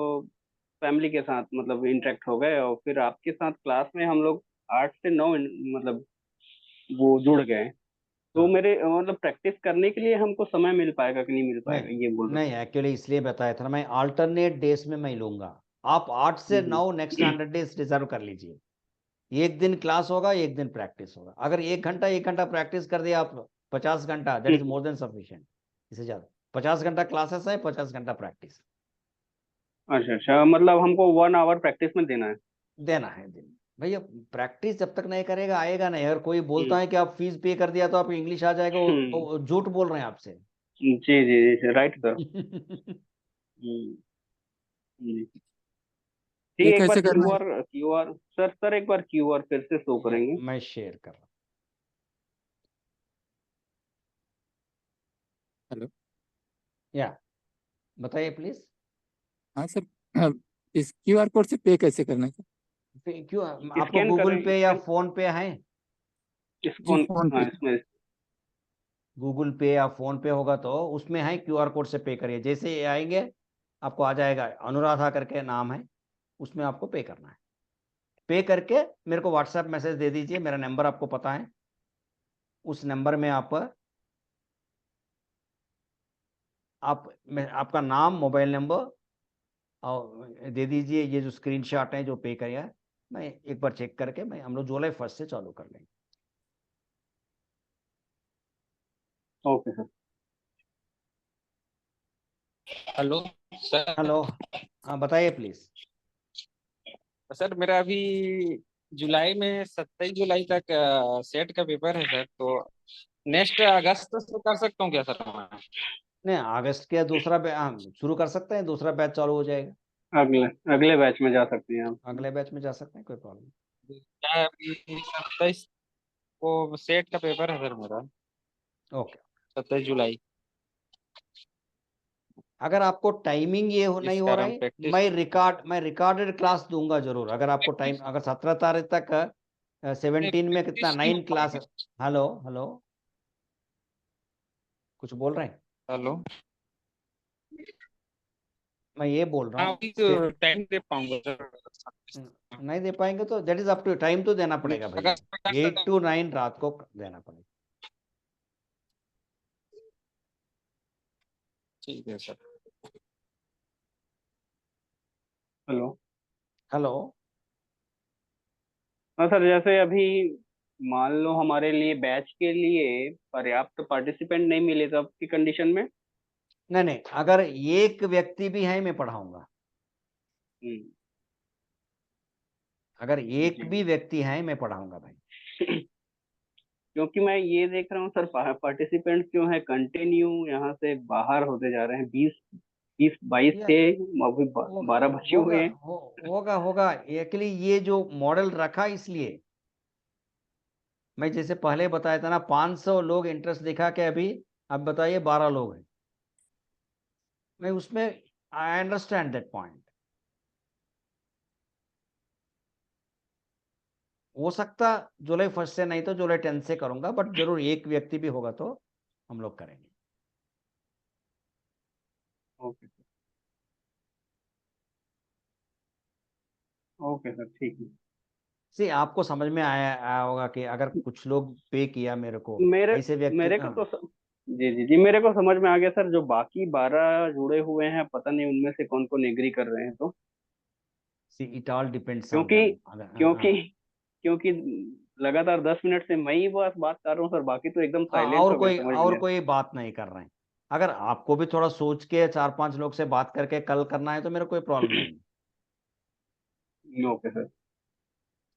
फैमिली के साथ मतलब इंटरेक्ट हो गए, और फिर आपके साथ क्लास में हम लोग 8 से 9 मतलब वो जुड़ गए। तो हाँ मेरे मतलब प्रैक्टिस करने के लिए हमको समय मिल पाएगा कि नहीं मिल नहीं पाएगा, ये बोल नहीं एक्चुअली इसलिए बताया था ना मैं अल्टरनेट डेज में मैं लूंगा। आप 8 से रहे 9 नेक्स्ट 100 डेज रिजर्व कर लीजिए। एक दिन क्लास होगा एक दिन प्रैक्टिस होगा। अगर 1 घंटा प्रैक्टिस कर दिया आप 50 घंटा that is more than sufficient. इससे ज्यादा 50 घंटा क्लासेस है 50 घंटा प्रैक्टिस अच्छा अच्छा, मतलब हमको 1 आवर प्रैक्टिस में देना है। देना है दिन। भैया प्रैक्टिस जब तक नहीं करेगा आएगा नहीं। अगर कोई बोलता हम्म है कि आप फीस पे कर दिया तो आप इंग्लिश आ जाएगा, हम्म, वो झूठ बोल रहे हैं आपसे। जी जी जी, राइट सर। हम्म, जी। ठीक ये है, एक बार कैसे करना है? क्यू आर सर एक बार क्यू आर फिर से शो या करेंगे। मैं शेयर कर रहा हेलो। हूँ। या बताइए प्लीज। हाँ सर, इस क्यूआर कोड से पे कैसे करना है सर? क्यों आपको स्कैन गूगल करें, पे या स्कैन फोन पे है? इस जी फोन, फोन हाँ पे। इसमें। गूगल पे या फोन पे होगा तो उसमें है क्यूआर कोड से पे करिए। जैसे ये आएंगे आपको आ जाएगा अनुराधा करके नाम है, उसमें आपको पे करना है। पे करके मेरे को व्हाट्सएप मैसेज दे दीजिए। मेरा नंबर आपको पता है। उस नंबर में आपका नाम मोबाइल नंबर और दे दीजिए। ये जो स्क्रीनशॉट है जो पे करेगा मैं एक बार चेक करके मैं हम लोग जुलाई 1 से चालू कर लेंगे। Okay sir. Hello sir hello, हाँ बताइए प्लीज। सर मेरा अभी जुलाई में 27 जुलाई तक सेट का पेपर है सर, तो नेक्स्ट अगस्त से कर सकता हूँ क्या सर मैं? नहीं, अगस्त के दूसरा शुरू कर सकते हैं, दूसरा बैच चालू हो जाएगा, अगले अगले बैच में जा सकते हैं आप। अगले बैच में जा सकते हैं, कोई प्रॉब्लम क्या है, अभी 27 को सेट का पेपर है सर मेरा, नहीं। ओके, 27 जुलाई। अगर आपको टाइमिंग ये इस नहीं हो रहा कारण है, प्रैक्टिस। मैं रिकॉर्डेड क्लास दूंगा जरूर। अगर आपको टाइम, अगर 17 तारीख तक 17 में कितना 9 क्लास। हेलो हेलो, कुछ बोल रहे हैं? हेलो। मैं ये बोल रहा हाँ हूँ अभी तो टाइम दे पाऊंगा सर। नहीं दे पाएंगे तो that is up to, time तो देना पड़ेगा भैया, अगस्त में कर 8 सकता to 9 रात को देना पड़ेगा। ठीक है सर। हेलो। हेलो, हाँ सर, जैसे अभी मान लो हमारे लिए बैच के लिए पर्याप्त पार्टिसिपेंट नहीं मिले तो आपकी कंडीशन में। नहीं नहीं, अगर एक व्यक्ति भी है मैं पढ़ाऊंगा, हम्म, अगर एक जी। भी व्यक्ति है मैं पढ़ाऊंगा भाई। क्योंकि मैं ये देख रहा हूँ सर, पार्टिसिपेंट जो है कंटिन्यू यहाँ से बाहर होते जा रहे हैं। 20 22 ये थे, अभी हो, 12 बचे हुए हैं। होगा होगा एक्चुअली ये जो मॉडल रखा इसलिए, मैं जैसे पहले बताया था ना, 500 लोग इंटरेस्ट दिखा के अभी, अब बताइए 12 लोग हैं। मैं उसमें आई अंडरस्टैंड दैट पॉइंट। हो सकता जुलाई 1 से नहीं तो जुलाई 10 से करूंगा, बट जरूर एक व्यक्ति भी होगा तो हम लोग करेंगे। ओके सर, ओके सर, ठीक है। सी आपको समझ में आया होगा कि अगर कुछ लोग पे किया मेरे को, मेरे ऐसे व्यक्ति, मेरे को तो जी जी जी, मेरे को समझ में आ गया सर। जो बाकी 12 जुड़े हुए हैं, पता नहीं उनमें से कौन कौन एग्री कर रहे हैं। तो see it all depends on क्योंकि देम। क्योंकि क्योंकि लगातार 10 मिनट से मैं ही बस बात कर रहा हूँ सर, बाकी तो एकदम साइलेंट हो गए, समझ और लीजिए। कोई बात नहीं कर रहे हैं। अगर आपको भी थोड़ा सोच के 4-5 लोग से बात करके कल करना है तो मेरा कोई प्रॉब्लम नहीं है, ओके सर,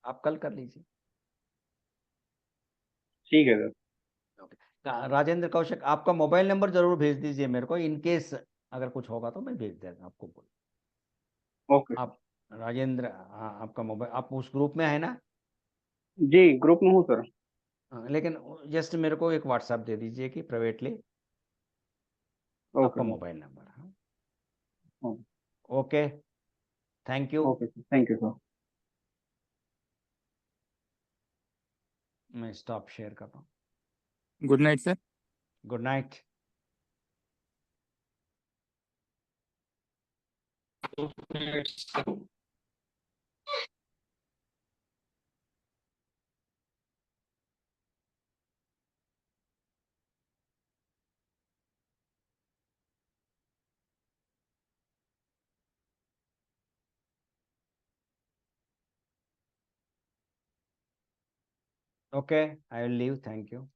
आप कल कर लीजिए। ठीक है सर। ओके, राजेंद्र कौशिक, आपका मोबाइल नंबर जरूर भेज दीजिए मेरे को, इन केस अगर कुछ होगा तो मैं भेज देगा आपको बोल। ओके आप राजेंद्र, हाँ, आपका मोबाइल, आप उस ग्रुप में है ना? जी, ग्रुप में हूँ सर। हाँ, लेकिन जस्ट मेरे को एक व्हाट्सएप दे दीजिए कि प्राइवेटली ओके आपका सर। Mobile number. हाँ, okay, thank you. Okay sir, thank you sir. मैं स्टॉप शेयर कर रहा हूँ। Good night sir. Good night. Okay, I will leave. Thank you.